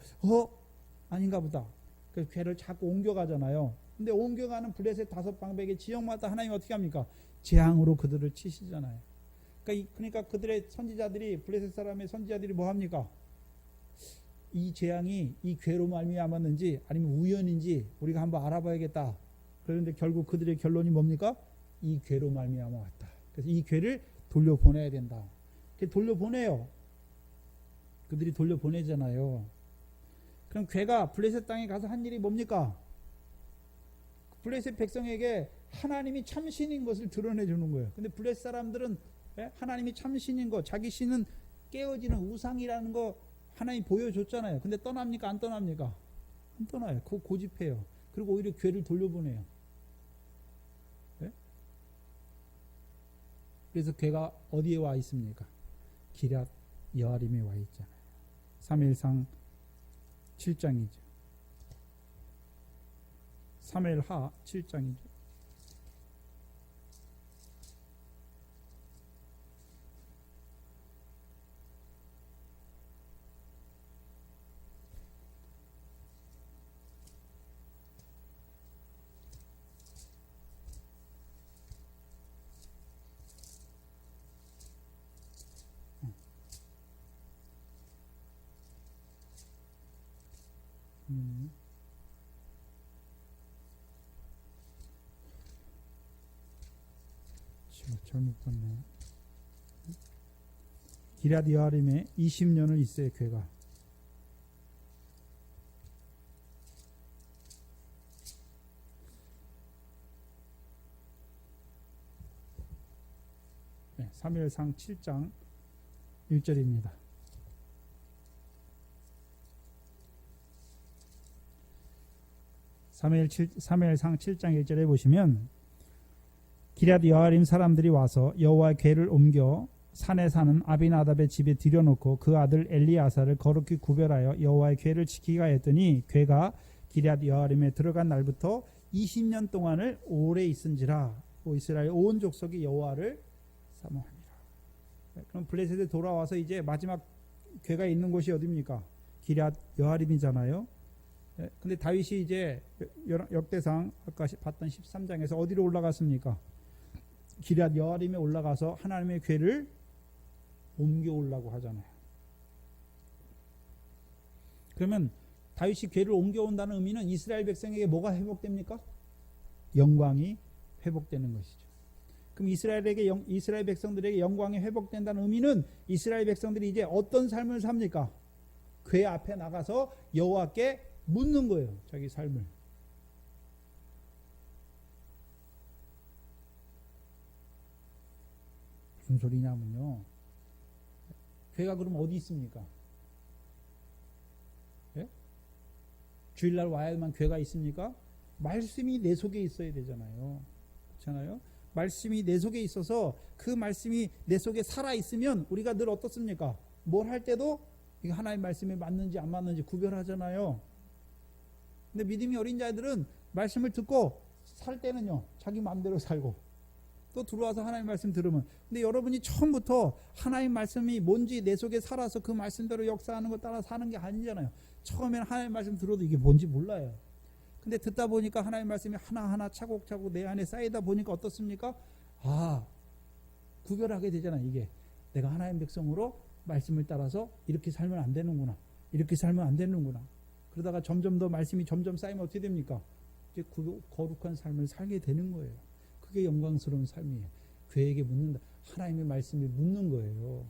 아닌가 보다. 그래서 괴를 자꾸 옮겨가잖아요. 근데 옮겨가는 블레셋 다섯 방백의 지역마다 하나님이 어떻게 합니까? 재앙으로 그들을 치시잖아요. 그러니까 그들의 선지자들이, 블레셋 사람의 선지자들이 뭐 합니까? 이 재앙이 이 괴로 말미암았는지 아니면 우연인지 우리가 한번 알아봐야겠다. 그런데 결국 그들의 결론이 뭡니까? 이 괴로 말미암아 왔다. 그래서 이 괴를 돌려보내야 된다. 돌려보내요. 그들이 돌려보내잖아요. 그럼 괴가 블레셋 땅에 가서 한 일이 뭡니까? 블레셋 백성에게 하나님이 참신인 것을 드러내 주는 거예요. 근데 블레셋 사람들은 하나님이 참신인 거, 자기 신은 깨어지는 우상이라는 거 하나님 보여줬잖아요. 근데 떠납니까? 안 떠납니까? 안 떠나요. 그거 고집해요. 그리고 오히려 괴를 돌려보내요. 네? 그래서 괴가 어디에 와 있습니까? 기럇 여아림에 와 있잖아요. 사무엘상 7장이죠. 사무엘하 7장이죠. 잠깐만요. 잘못 봤네요. 기럇 여아림에 20년을 있어요, 괴가. 네, 사무엘상 7장 1절입니다. 사무엘상 7장 1절에 보시면 기럇 여아림 사람들이 와서 여호와의 궤를 옮겨 산에 사는 아비나답의 집에 들여놓고 그 아들 엘리아사를 거룩히 구별하여 여호와의 궤를 지키게 했더니 궤가 기럇 여아림에 들어간 날부터 20년 동안을 오래 있은지라. 이스라엘 온 족속이 여호와를 사모하니라. 그럼 블레셋에 돌아와서 이제 마지막 궤가 있는 곳이 어디입니까? 기럇 여아림이잖아요. 근데 다윗이 이제 역대상 아까 봤던 13장에서 어디로 올라갔습니까? 기럇 여아림에 올라가서 하나님의 궤를 옮겨오려고 하잖아요. 그러면 다윗이 궤를 옮겨온다는 의미는 이스라엘 백성에게 뭐가 회복됩니까? 영광이 회복되는 것이죠. 그럼 이스라엘 백성들에게 영광이 회복된다는 의미는 이스라엘 백성들이 이제 어떤 삶을 삽니까? 궤 앞에 나가서 여호와께 묻는 거예요. 자기 삶을. 무슨 소리냐면요. 궤가 그럼 어디 있습니까? 예? 주일날 와야만 궤가 있습니까? 말씀이 내 속에 있어야 되잖아요. 그렇잖아요? 말씀이 내 속에 있어서 그 말씀이 내 속에 살아있으면 우리가 늘 어떻습니까? 뭘 할 때도 이게 하나님 말씀에 맞는지 안 맞는지 구별하잖아요. 근데 믿음이 어린 자들은 말씀을 듣고 살 때는요, 자기 마음대로 살고 또 들어와서 하나님 말씀 들으면, 근데 여러분이 처음부터 하나님 말씀이 뭔지 내 속에 살아서 그 말씀대로 역사하는 것 따라 사는 게 아니잖아요. 처음에는 하나님 말씀 들어도 이게 뭔지 몰라요. 근데 듣다 보니까 하나님 말씀이 하나하나 차곡차곡 내 안에 쌓이다 보니까 어떻습니까? 구별하게 되잖아요. 이게 내가 하나님 백성으로 말씀을 따라서 이렇게 살면 안 되는구나, 이렇게 살면 안 되는구나. 그러다가 점점 더 말씀이 점점 쌓이면 어떻게 됩니까? 이제 거룩한 삶을 살게 되는 거예요. 그게 영광스러운 삶이에요. 궤에게 묻는다. 하나님의 말씀이 묻는 거예요.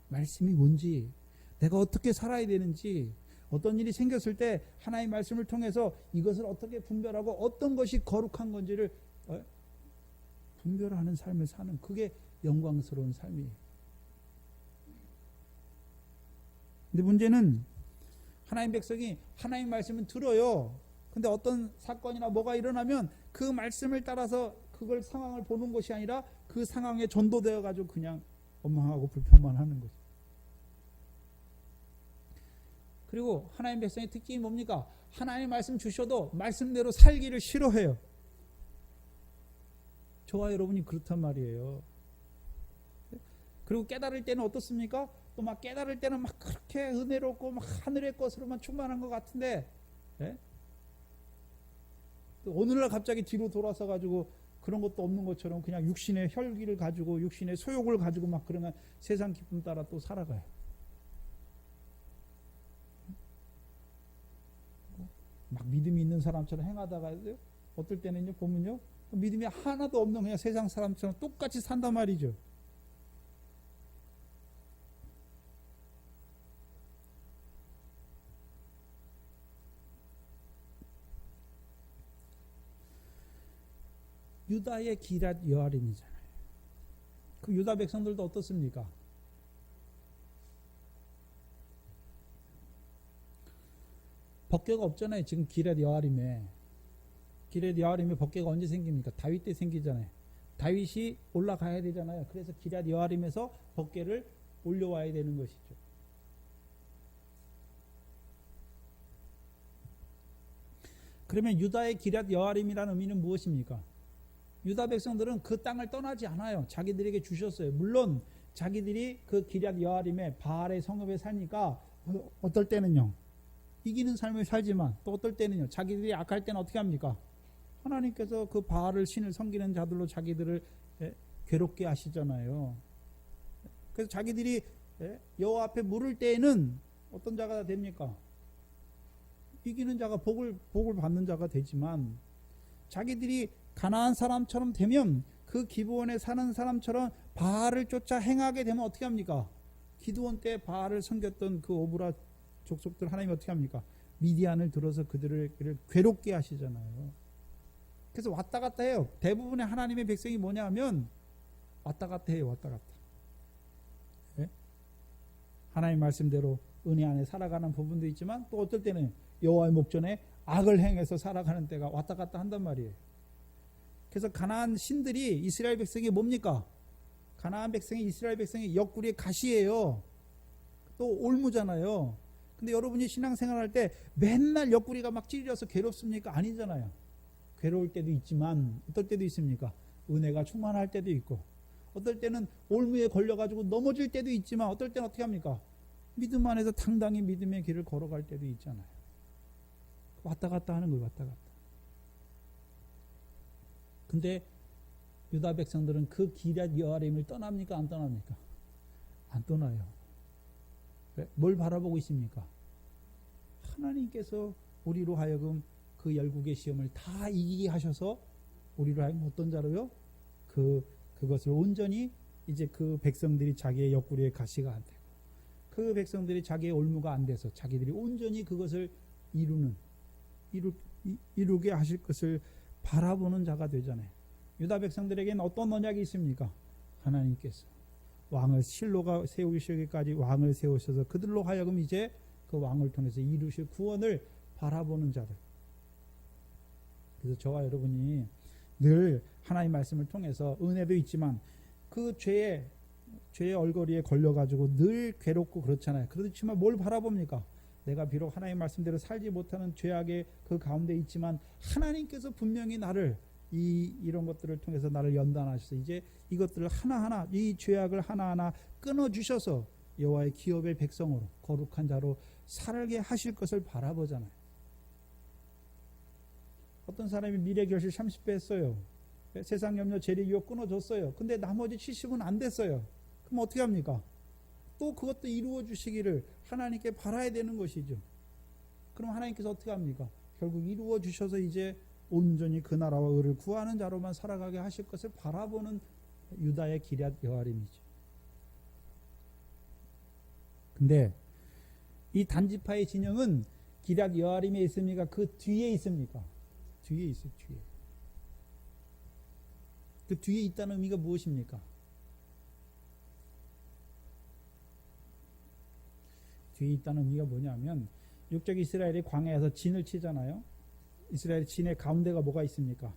말씀이 뭔지, 내가 어떻게 살아야 되는지, 어떤 일이 생겼을 때 하나님의 말씀을 통해서 이것을 어떻게 분별하고 어떤 것이 거룩한 건지를 분별하는 삶을 사는, 그게 영광스러운 삶이에요. 근데 문제는 하나님 백성이 하나님 말씀은 들어요. 근데 어떤 사건이나 뭐가 일어나면 그 말씀을 따라서 그걸 상황을 보는 것이 아니라 그 상황에 전도되어 가지고 그냥 원망하고 불평만 하는 거죠. 그리고 하나님 백성의 특징이 뭡니까? 하나님 말씀 주셔도 말씀대로 살기를 싫어해요. 저와 여러분이 그렇단 말이에요. 그리고 깨달을 때는 어떻습니까? 또 막 깨달을 때는 막 그렇게 은혜롭고 막 하늘의 것으로만 충만한 것 같은데, 예? 또 오늘날 갑자기 뒤로 돌아서 가지고 그런 것도 없는 것처럼 그냥 육신의 혈기를 가지고 육신의 소욕을 가지고 막 그러면 세상 기쁨 따라 또 살아가요. 막 믿음이 있는 사람처럼 행하다가 어떨 때는요 보면요 믿음이 하나도 없는 그냥 세상 사람처럼 똑같이 산단 말이죠. 유다의 기럇 여아림이잖아요. 그 유다 백성들도 어떻습니까? 법궤가 없잖아요. 지금 기럇 여아림에. 기럇 여아림에 법궤가 언제 생깁니까? 다윗 때 생기잖아요. 다윗이 올라가야 되잖아요. 그래서 기럇 여아림에서 법궤를 올려와야 되는 것이죠. 그러면 유다의 기럇 여아림이라는 의미는 무엇입니까? 유다 백성들은 그 땅을 떠나지 않아요. 자기들에게 주셨어요. 물론 자기들이 그 기럇 여아림에 바알의 성읍에 사니까 어떨 때는요 이기는 삶을 살지만 또 어떨 때는요 자기들이 악할 때는 어떻게 합니까? 하나님께서 그 바알을 신을 섬기는 자들로 자기들을 괴롭게 하시잖아요. 그래서 자기들이 여호와 앞에 물을 때에는 어떤 자가 됩니까? 이기는 자가 복을 받는 자가 되지만 자기들이 가나안 사람처럼 되면 그 기브온에 사는 사람처럼 바알을 쫓아 행하게 되면 어떻게 합니까? 기드온 때 바알을 섬겼던 그 오브라 족속들 하나님이 어떻게 합니까? 미디안을 들어서 그들을 괴롭게 하시잖아요. 그래서 왔다 갔다 해요. 대부분의 하나님의 백성이 뭐냐 하면 왔다 갔다 해요. 왔다 갔다. 네? 하나님 말씀대로 은혜 안에 살아가는 부분도 있지만 또 어떨 때는 여호와의 목전에 악을 행해서 살아가는 때가 왔다 갔다 한단 말이에요. 그래서 가나안 신들이 이스라엘 백성이 뭡니까? 가나안 백성이 이스라엘 백성이 옆구리에 가시예요. 또 올무잖아요. 근데 여러분이 신앙생활할 때 맨날 옆구리가 막 찔려서 괴롭습니까? 아니잖아요. 괴로울 때도 있지만 어떨 때도 있습니까? 은혜가 충만할 때도 있고 어떨 때는 올무에 걸려가지고 넘어질 때도 있지만 어떨 때는 어떻게 합니까? 믿음 안에서 당당히 믿음의 길을 걸어갈 때도 있잖아요. 왔다 갔다 하는 거예요. 왔다 갔다. 근데 유다 백성들은 그 기럇 여아림을 떠납니까? 안 떠납니까? 안 떠나요. 왜? 뭘 바라보고 있습니까? 하나님께서 우리로 하여금 그 열국의 시험을 다 이기게 하셔서 우리로 하여금 어떤 자로요? 그것을 온전히 이제 그 백성들이 자기의 옆구리에 가시가 안 되고 그 백성들이 자기의 올무가 안 돼서 자기들이 온전히 그것을 이루게 하실 것을 바라보는 자가 되잖아요. 유다 백성들에게는 어떤 언약이 있습니까? 하나님께서 왕을 실로가 세우시기까지 왕을 세우셔서 그들로 하여금 이제 그 왕을 통해서 이루실 구원을 바라보는 자들. 그래서 저와 여러분이 늘 하나님 말씀을 통해서 은혜도 있지만 그 죄의 얼거리에 걸려가지고 늘 괴롭고 그렇잖아요. 그렇지만 뭘 바라봅니까? 내가 비록 하나님 말씀대로 살지 못하는 죄악의 그 가운데 있지만 하나님께서 분명히 나를 이런 것들을 통해서 나를 연단하셔서 이제 이것들을 하나하나 이 죄악을 하나하나 끊어주셔서 여호와의 기업의 백성으로 거룩한 자로 살게 하실 것을 바라보잖아요. 어떤 사람이 미래 결실 30배 했어요. 세상 염려 재리 유혹 끊어줬어요. 근데 나머지 70은 안 됐어요. 그럼 어떻게 합니까? 또 그것도 이루어 주시기를 하나님께 바라야 되는 것이죠. 그럼 하나님께서 어떻게 합니까? 결국 이루어 주셔서 이제 온전히 그 나라와 의를 구하는 자로만 살아가게 하실 것을 바라보는 유다의 기럇 여아림이죠. 근데 이 단지파의 진영은 기럇 여아림에 있습니까? 그 뒤에 있습니까? 뒤에 있어요. 뒤에. 그 뒤에 있다는 의미가 무엇입니까? 뒤에 있다는 의미가 뭐냐면 육적 이스라엘이 광야에서 진을 치잖아요. 이스라엘 진의 가운데가 뭐가 있습니까?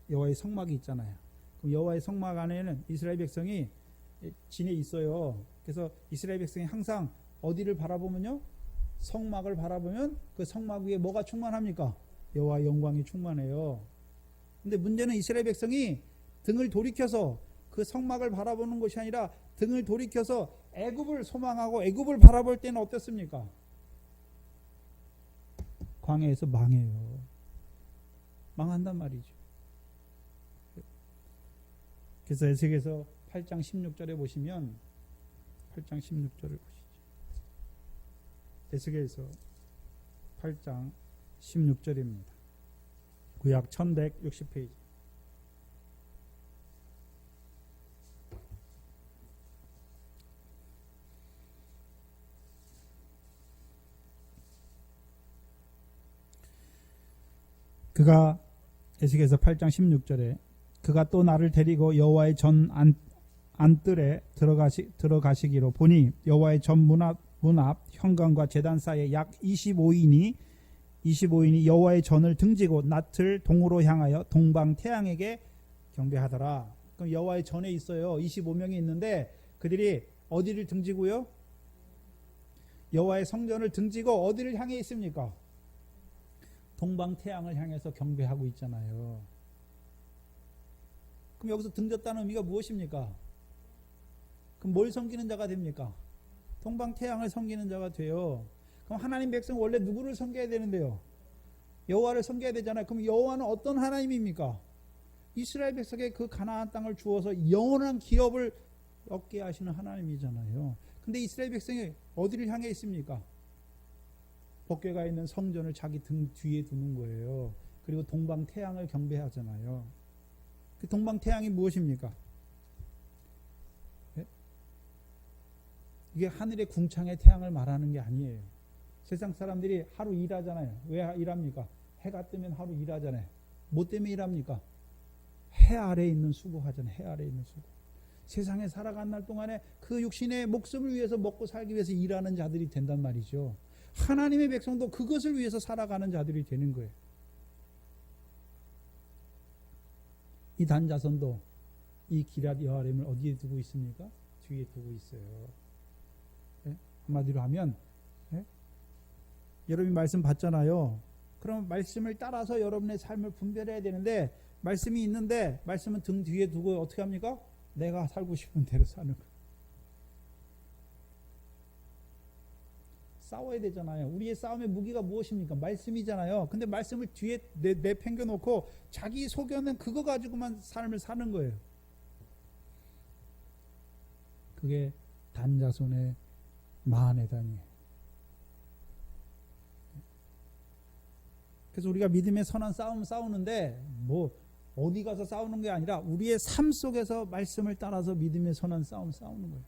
여호와의 성막이 있잖아요. 그럼 여호와의 성막 안에는 이스라엘 백성이 진에 있어요. 그래서 이스라엘 백성이 항상 어디를 바라보면요? 성막을 바라보면 그 성막 위에 뭐가 충만합니까? 여호와의 영광이 충만해요. 근데 문제는 이스라엘 백성이 등을 돌이켜서 그 성막을 바라보는 것이 아니라 등을 돌이켜서 애굽을 소망하고 애굽을 바라볼 때는 어땠습니까? 광야에서 망해요. 망한단 말이죠. 그래서 에스겔서 8장 16절에 보시면 8장 16절을 보시죠. 에스겔서 8장 16절입니다. 구약 1160페이지. 그가 에스겔서 8장 16절에 그가 또 나를 데리고 여호와의 전 안뜰에 들어가시기로 보니 여호와의 전 문 앞 현관과 제단 사이에 약 25인이 여호와의 전을 등지고 낯을 동으로 향하여 동방 태양에게 경배하더라. 그럼 여호와의 전에 있어요. 25명이 있는데 그들이 어디를 등지고요? 여호와의 성전을 등지고 어디를 향해 있습니까? 동방 태양을 향해서 경배하고 있잖아요. 그럼 여기서 등졌다는 의미가 무엇입니까? 그럼 뭘 섬기는 자가 됩니까? 동방 태양을 섬기는 자가 돼요. 그럼 하나님 백성 원래 누구를 섬겨야 되는데요? 여호와를 섬겨야 되잖아요. 그럼 여호와는 어떤 하나님입니까? 이스라엘 백성의 그 가나안 땅을 주어서 영원한 기업을 얻게 하시는 하나님이잖아요. 근데 이스라엘 백성이 어디를 향해 있습니까? 법궤가 있는 성전을 자기 등 뒤에 두는 거예요. 그리고 동방 태양을 경배하잖아요. 그 동방 태양이 무엇입니까? 네? 이게 하늘의 궁창의 태양을 말하는 게 아니에요. 세상 사람들이 하루 일하잖아요. 왜 일합니까? 해가 뜨면 하루 일하잖아요. 뭐 때문에 일합니까? 해 아래에 있는 수고하잖아요. 해 아래에 있는 수고. 세상에 살아간 날 동안에 그 육신의 목숨을 위해서 먹고 살기 위해서 일하는 자들이 된단 말이죠. 하나님의 백성도 그것을 위해서 살아가는 자들이 되는 거예요. 이 단자손도 이 기럇 여아림을 어디에 두고 있습니까? 뒤에 두고 있어요. 네? 한마디로 하면 네? 여러분이 말씀 받잖아요. 그럼 말씀을 따라서 여러분의 삶을 분별해야 되는데 말씀이 있는데 말씀은 등 뒤에 두고 어떻게 합니까? 내가 살고 싶은 대로 사는 거예요. 싸워야 되잖아요. 우리의 싸움의 무기가 무엇입니까? 말씀이잖아요. 근데 말씀을 뒤에 내팽겨 놓고 자기 소견은 그거 가지고만 삶을 사는 거예요. 그게 단자손의 마하네단이에요. 그래서 우리가 믿음의 선한 싸움 싸우는데 뭐 어디 가서 싸우는 게 아니라 우리의 삶 속에서 말씀을 따라서 믿음의 선한 싸움 싸우는 거예요.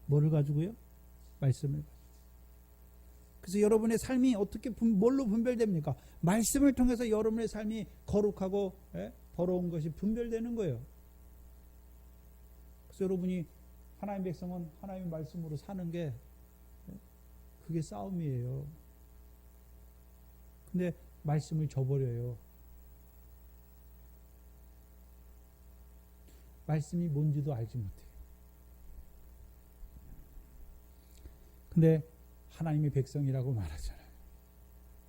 뭐를 가지고요? 말씀을 가지고. 그래서 여러분의 삶이 어떻게 뭘로 분별됩니까? 말씀을 통해서 여러분의 삶이 거룩하고 더러운 것이 분별되는 거예요. 그래서 여러분이 하나님 백성은 하나님의 말씀으로 사는 게 그게 싸움이에요. 근데 말씀을 저버려요. 말씀이 뭔지도 알지 못해요. 근데 하나님의 백성이라고 말하잖아요.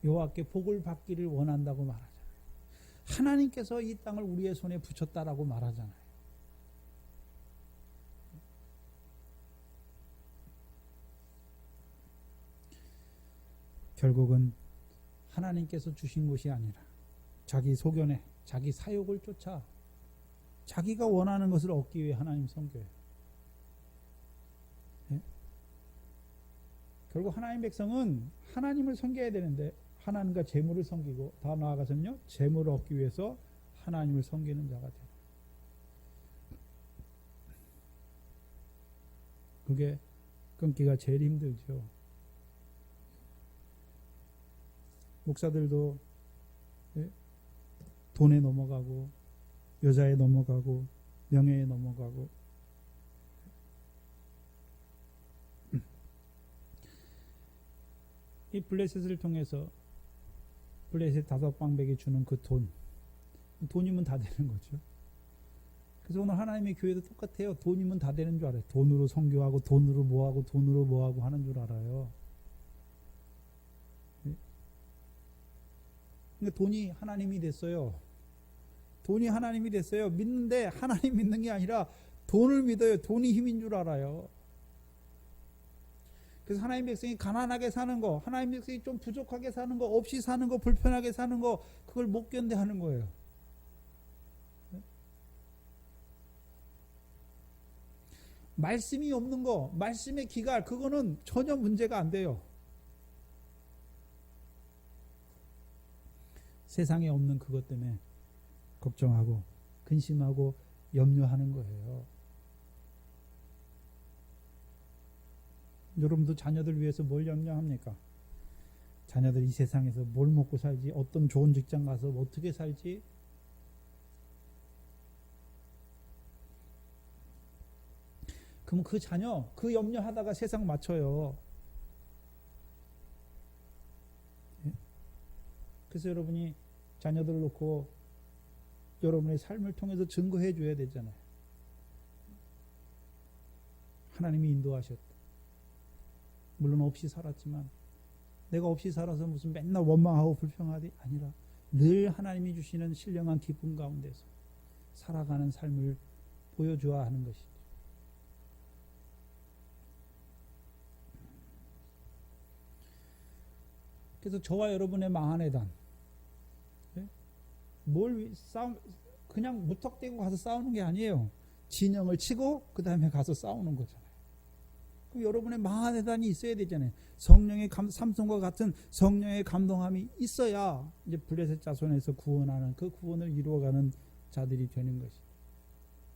여호와께 복을 받기를 원한다고 말하잖아요. 하나님께서 이 땅을 우리의 손에 붙였다라고 말하잖아요. 결국은 하나님께서 주신 것이 아니라 자기 소견에 자기 사욕을 쫓아 자기가 원하는 것을 얻기 위해 하나님 섬겨요. 네? 결국 하나님 백성은 하나님을 섬겨야 되는데 하나님과 재물을 섬기고 더 나아가서는요 재물을 얻기 위해서 하나님을 섬기는 자가 돼요. 그게 끊기가 제일 힘들죠. 목사들도 돈에 넘어가고 여자에 넘어가고 명예에 넘어가고 이 블레셋을 통해서 블레셋 5방백이 주는 그 돈이면 다 되는 거죠. 그래서 오늘 하나님의 교회도 똑같아요. 돈이면 다 되는 줄 알아요. 돈으로 선교하고 돈으로 뭐하고 돈으로 뭐하고 하는 줄 알아요. 근데 돈이 하나님이 됐어요. 돈이 하나님이 됐어요. 믿는데 하나님 믿는 게 아니라 돈을 믿어요. 돈이 힘인 줄 알아요. 그래서 하나님 백성이 가난하게 사는 거, 하나님 백성이 좀 부족하게 사는 거, 없이 사는 거, 불편하게 사는 거, 그걸 못 견뎌하는 거예요. 말씀이 없는 거, 말씀의 기갈, 그거는 전혀 문제가 안 돼요. 세상에 없는 그것 때문에 걱정하고 근심하고 염려하는 거예요. 여러분도 자녀들 위해서 뭘 염려합니까? 자녀들 이 세상에서 뭘 먹고 살지, 어떤 좋은 직장 가서 어떻게 살지, 그럼 그 자녀 그 염려하다가 세상 맞춰요. 그래서 여러분이 자녀들을 놓고 여러분의 삶을 통해서 증거해 줘야 되잖아요. 하나님이 인도하셨다. 물론 없이 살았지만 내가 없이 살아서 무슨 맨날 원망하고 불평하지 아니라 늘 하나님이 주시는 신령한 기쁨 가운데서 살아가는 삶을 보여줘야 하는 것이죠. 그래서 저와 여러분의 마하네단 뭘 그냥 무턱대고 가서 싸우는 게 아니에요. 진영을 치고 그 다음에 가서 싸우는 거잖아요. 그럼 여러분의 마음에단이 있어야 되잖아요. 성령의 삼손과 같은 성령의 감동함이 있어야 이제 블레셋 자손에서 구원하는 그 구원을 이루어가는 자들이 되는 것이.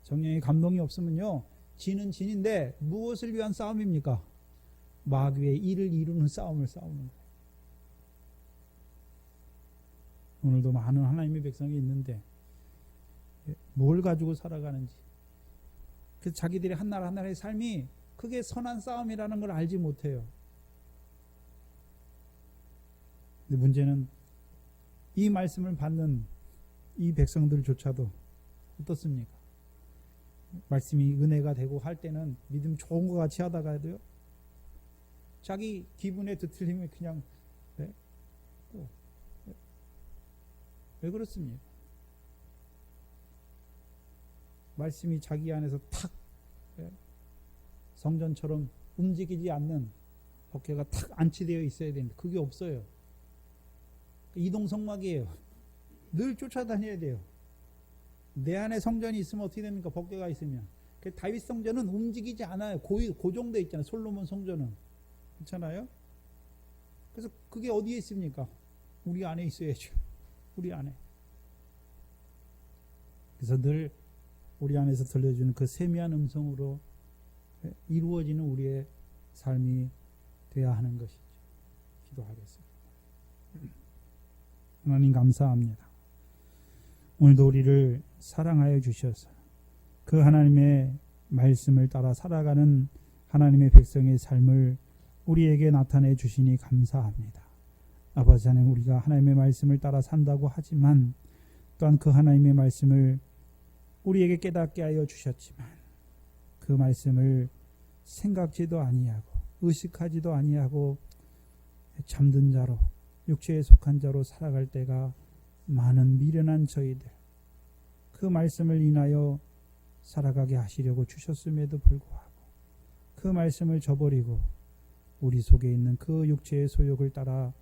성령의 감동이 없으면요, 진은 진인데 무엇을 위한 싸움입니까? 마귀의 일을 이루는 싸움을 싸우는 거예요. 오늘도 많은 하나님의 백성이 있는데 뭘 가지고 살아가는지, 그래서 자기들의 한나라 한나라의 삶이 그게 선한 싸움이라는 걸 알지 못해요. 근데 문제는 이 말씀을 받는 이 백성들조차도 어떻습니까? 말씀이 은혜가 되고 할 때는 믿음 좋은 것 같이 하다가도요, 자기 기분에 뒤틀리면 그냥 왜 그렇습니까? 말씀이 자기 안에서 탁 성전처럼 움직이지 않는 법궤가 탁 안치되어 있어야 되는데 그게 없어요. 이동성막이에요. 늘 쫓아다녀야 돼요. 내 안에 성전이 있으면 어떻게 됩니까? 법궤가 있으면. 다윗 성전은 움직이지 않아요. 고정되어 있잖아요. 솔로몬 성전은. 그렇잖아요? 그래서 그게 어디에 있습니까? 우리 안에 있어야죠. 우리 안에. 그래서 늘 우리 안에서 들려주는 그 세미한 음성으로 이루어지는 우리의 삶이 되어야 하는 것이죠. 기도하겠습니다. 하나님 감사합니다. 오늘도 우리를 사랑하여 주셔서 그 하나님의 말씀을 따라 살아가는 하나님의 백성의 삶을 우리에게 나타내 주시니 감사합니다. 아버지 하나님, 우리가 하나님의 말씀을 따라 산다고 하지만 또한 그 하나님의 말씀을 우리에게 깨닫게 하여 주셨지만 그 말씀을 생각지도 아니하고 의식하지도 아니하고 잠든 자로, 육체에 속한 자로 살아갈 때가 많은 미련한 저희들, 그 말씀을 인하여 살아가게 하시려고 주셨음에도 불구하고 그 말씀을 저버리고 우리 속에 있는 그 육체의 소욕을 따라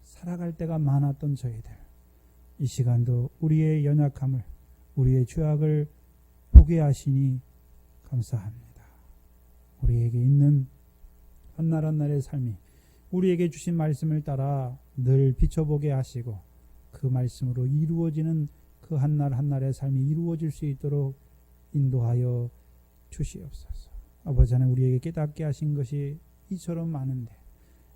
살아갈 때가 많았던 저희들, 이 시간도 우리의 연약함을, 우리의 죄악을 보게 하시니 감사합니다. 우리에게 있는 한날 한날의 삶이 우리에게 주신 말씀을 따라 늘 비춰보게 하시고 그 말씀으로 이루어지는 그 한날 한날의 삶이 이루어질 수 있도록 인도하여 주시옵소서. 아버지 하나님, 우리에게 깨닫게 하신 것이 이처럼 많은데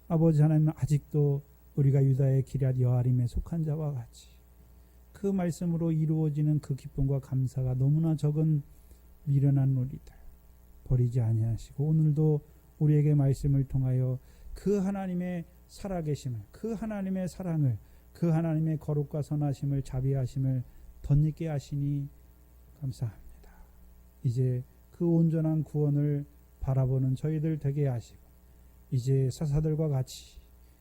아버지 하나님은 아직도 우리가 유다의 기럇 여아림에 속한 자와 같이 그 말씀으로 이루어지는 그 기쁨과 감사가 너무나 적은 미련한 우리들 버리지 아니하시고 오늘도 우리에게 말씀을 통하여 그 하나님의 살아계심을, 그 하나님의 사랑을, 그 하나님의 거룩과 선하심을, 자비하심을 덧입게 하시니 감사합니다. 이제 그 온전한 구원을 바라보는 저희들 되게 하시고 이제 사사들과 같이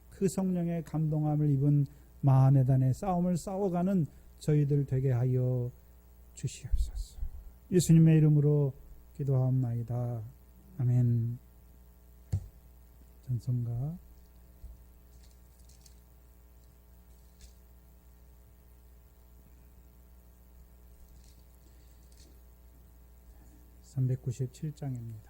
그 성령의 감동함을 입은 마하네단의 싸움을 싸워가는 저희들 되게 하여 주시옵소서. 예수님의 이름으로 기도하옵나이다. 아멘. 찬송가 397장입니다.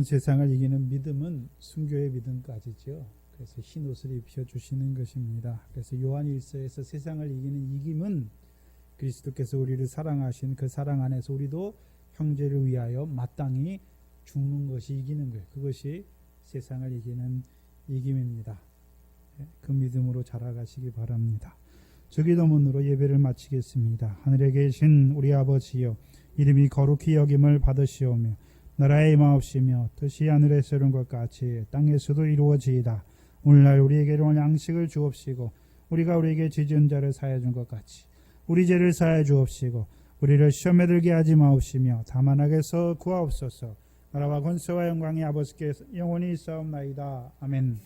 세상을 이기는 믿음은 순교의 믿음까지죠. 그래서 흰 옷을 입혀 주시는 것입니다. 그래서 요한 1서에서 세상을 이기는 이김은 그리스도께서 우리를 사랑하신 그 사랑 안에서 우리도 형제를 위하여 마땅히 죽는 것이 이기는 거예요. 그것이 세상을 이기는 이김입니다. 그 믿음으로 자라가시기 바랍니다. 주기도문으로 예배를 마치겠습니다. 하늘에 계신 우리 아버지여, 이름이 거룩히 여김을 받으시오며 나라의 임하옵시며 뜻이 하늘에서 이룬 것 같이 땅에서도 이루어지이다. 오늘날 우리에게 일용할 양식을 주옵시고 우리가 우리에게 지은 자를 사하여 준 것 같이 우리 죄를 사하여 주옵시고 우리를 시험에 들게 하지 마옵시며 다만 악에서 구하옵소서. 나라와 권세와 영광이 아버지께 영원히 있사옵나이다. 아멘.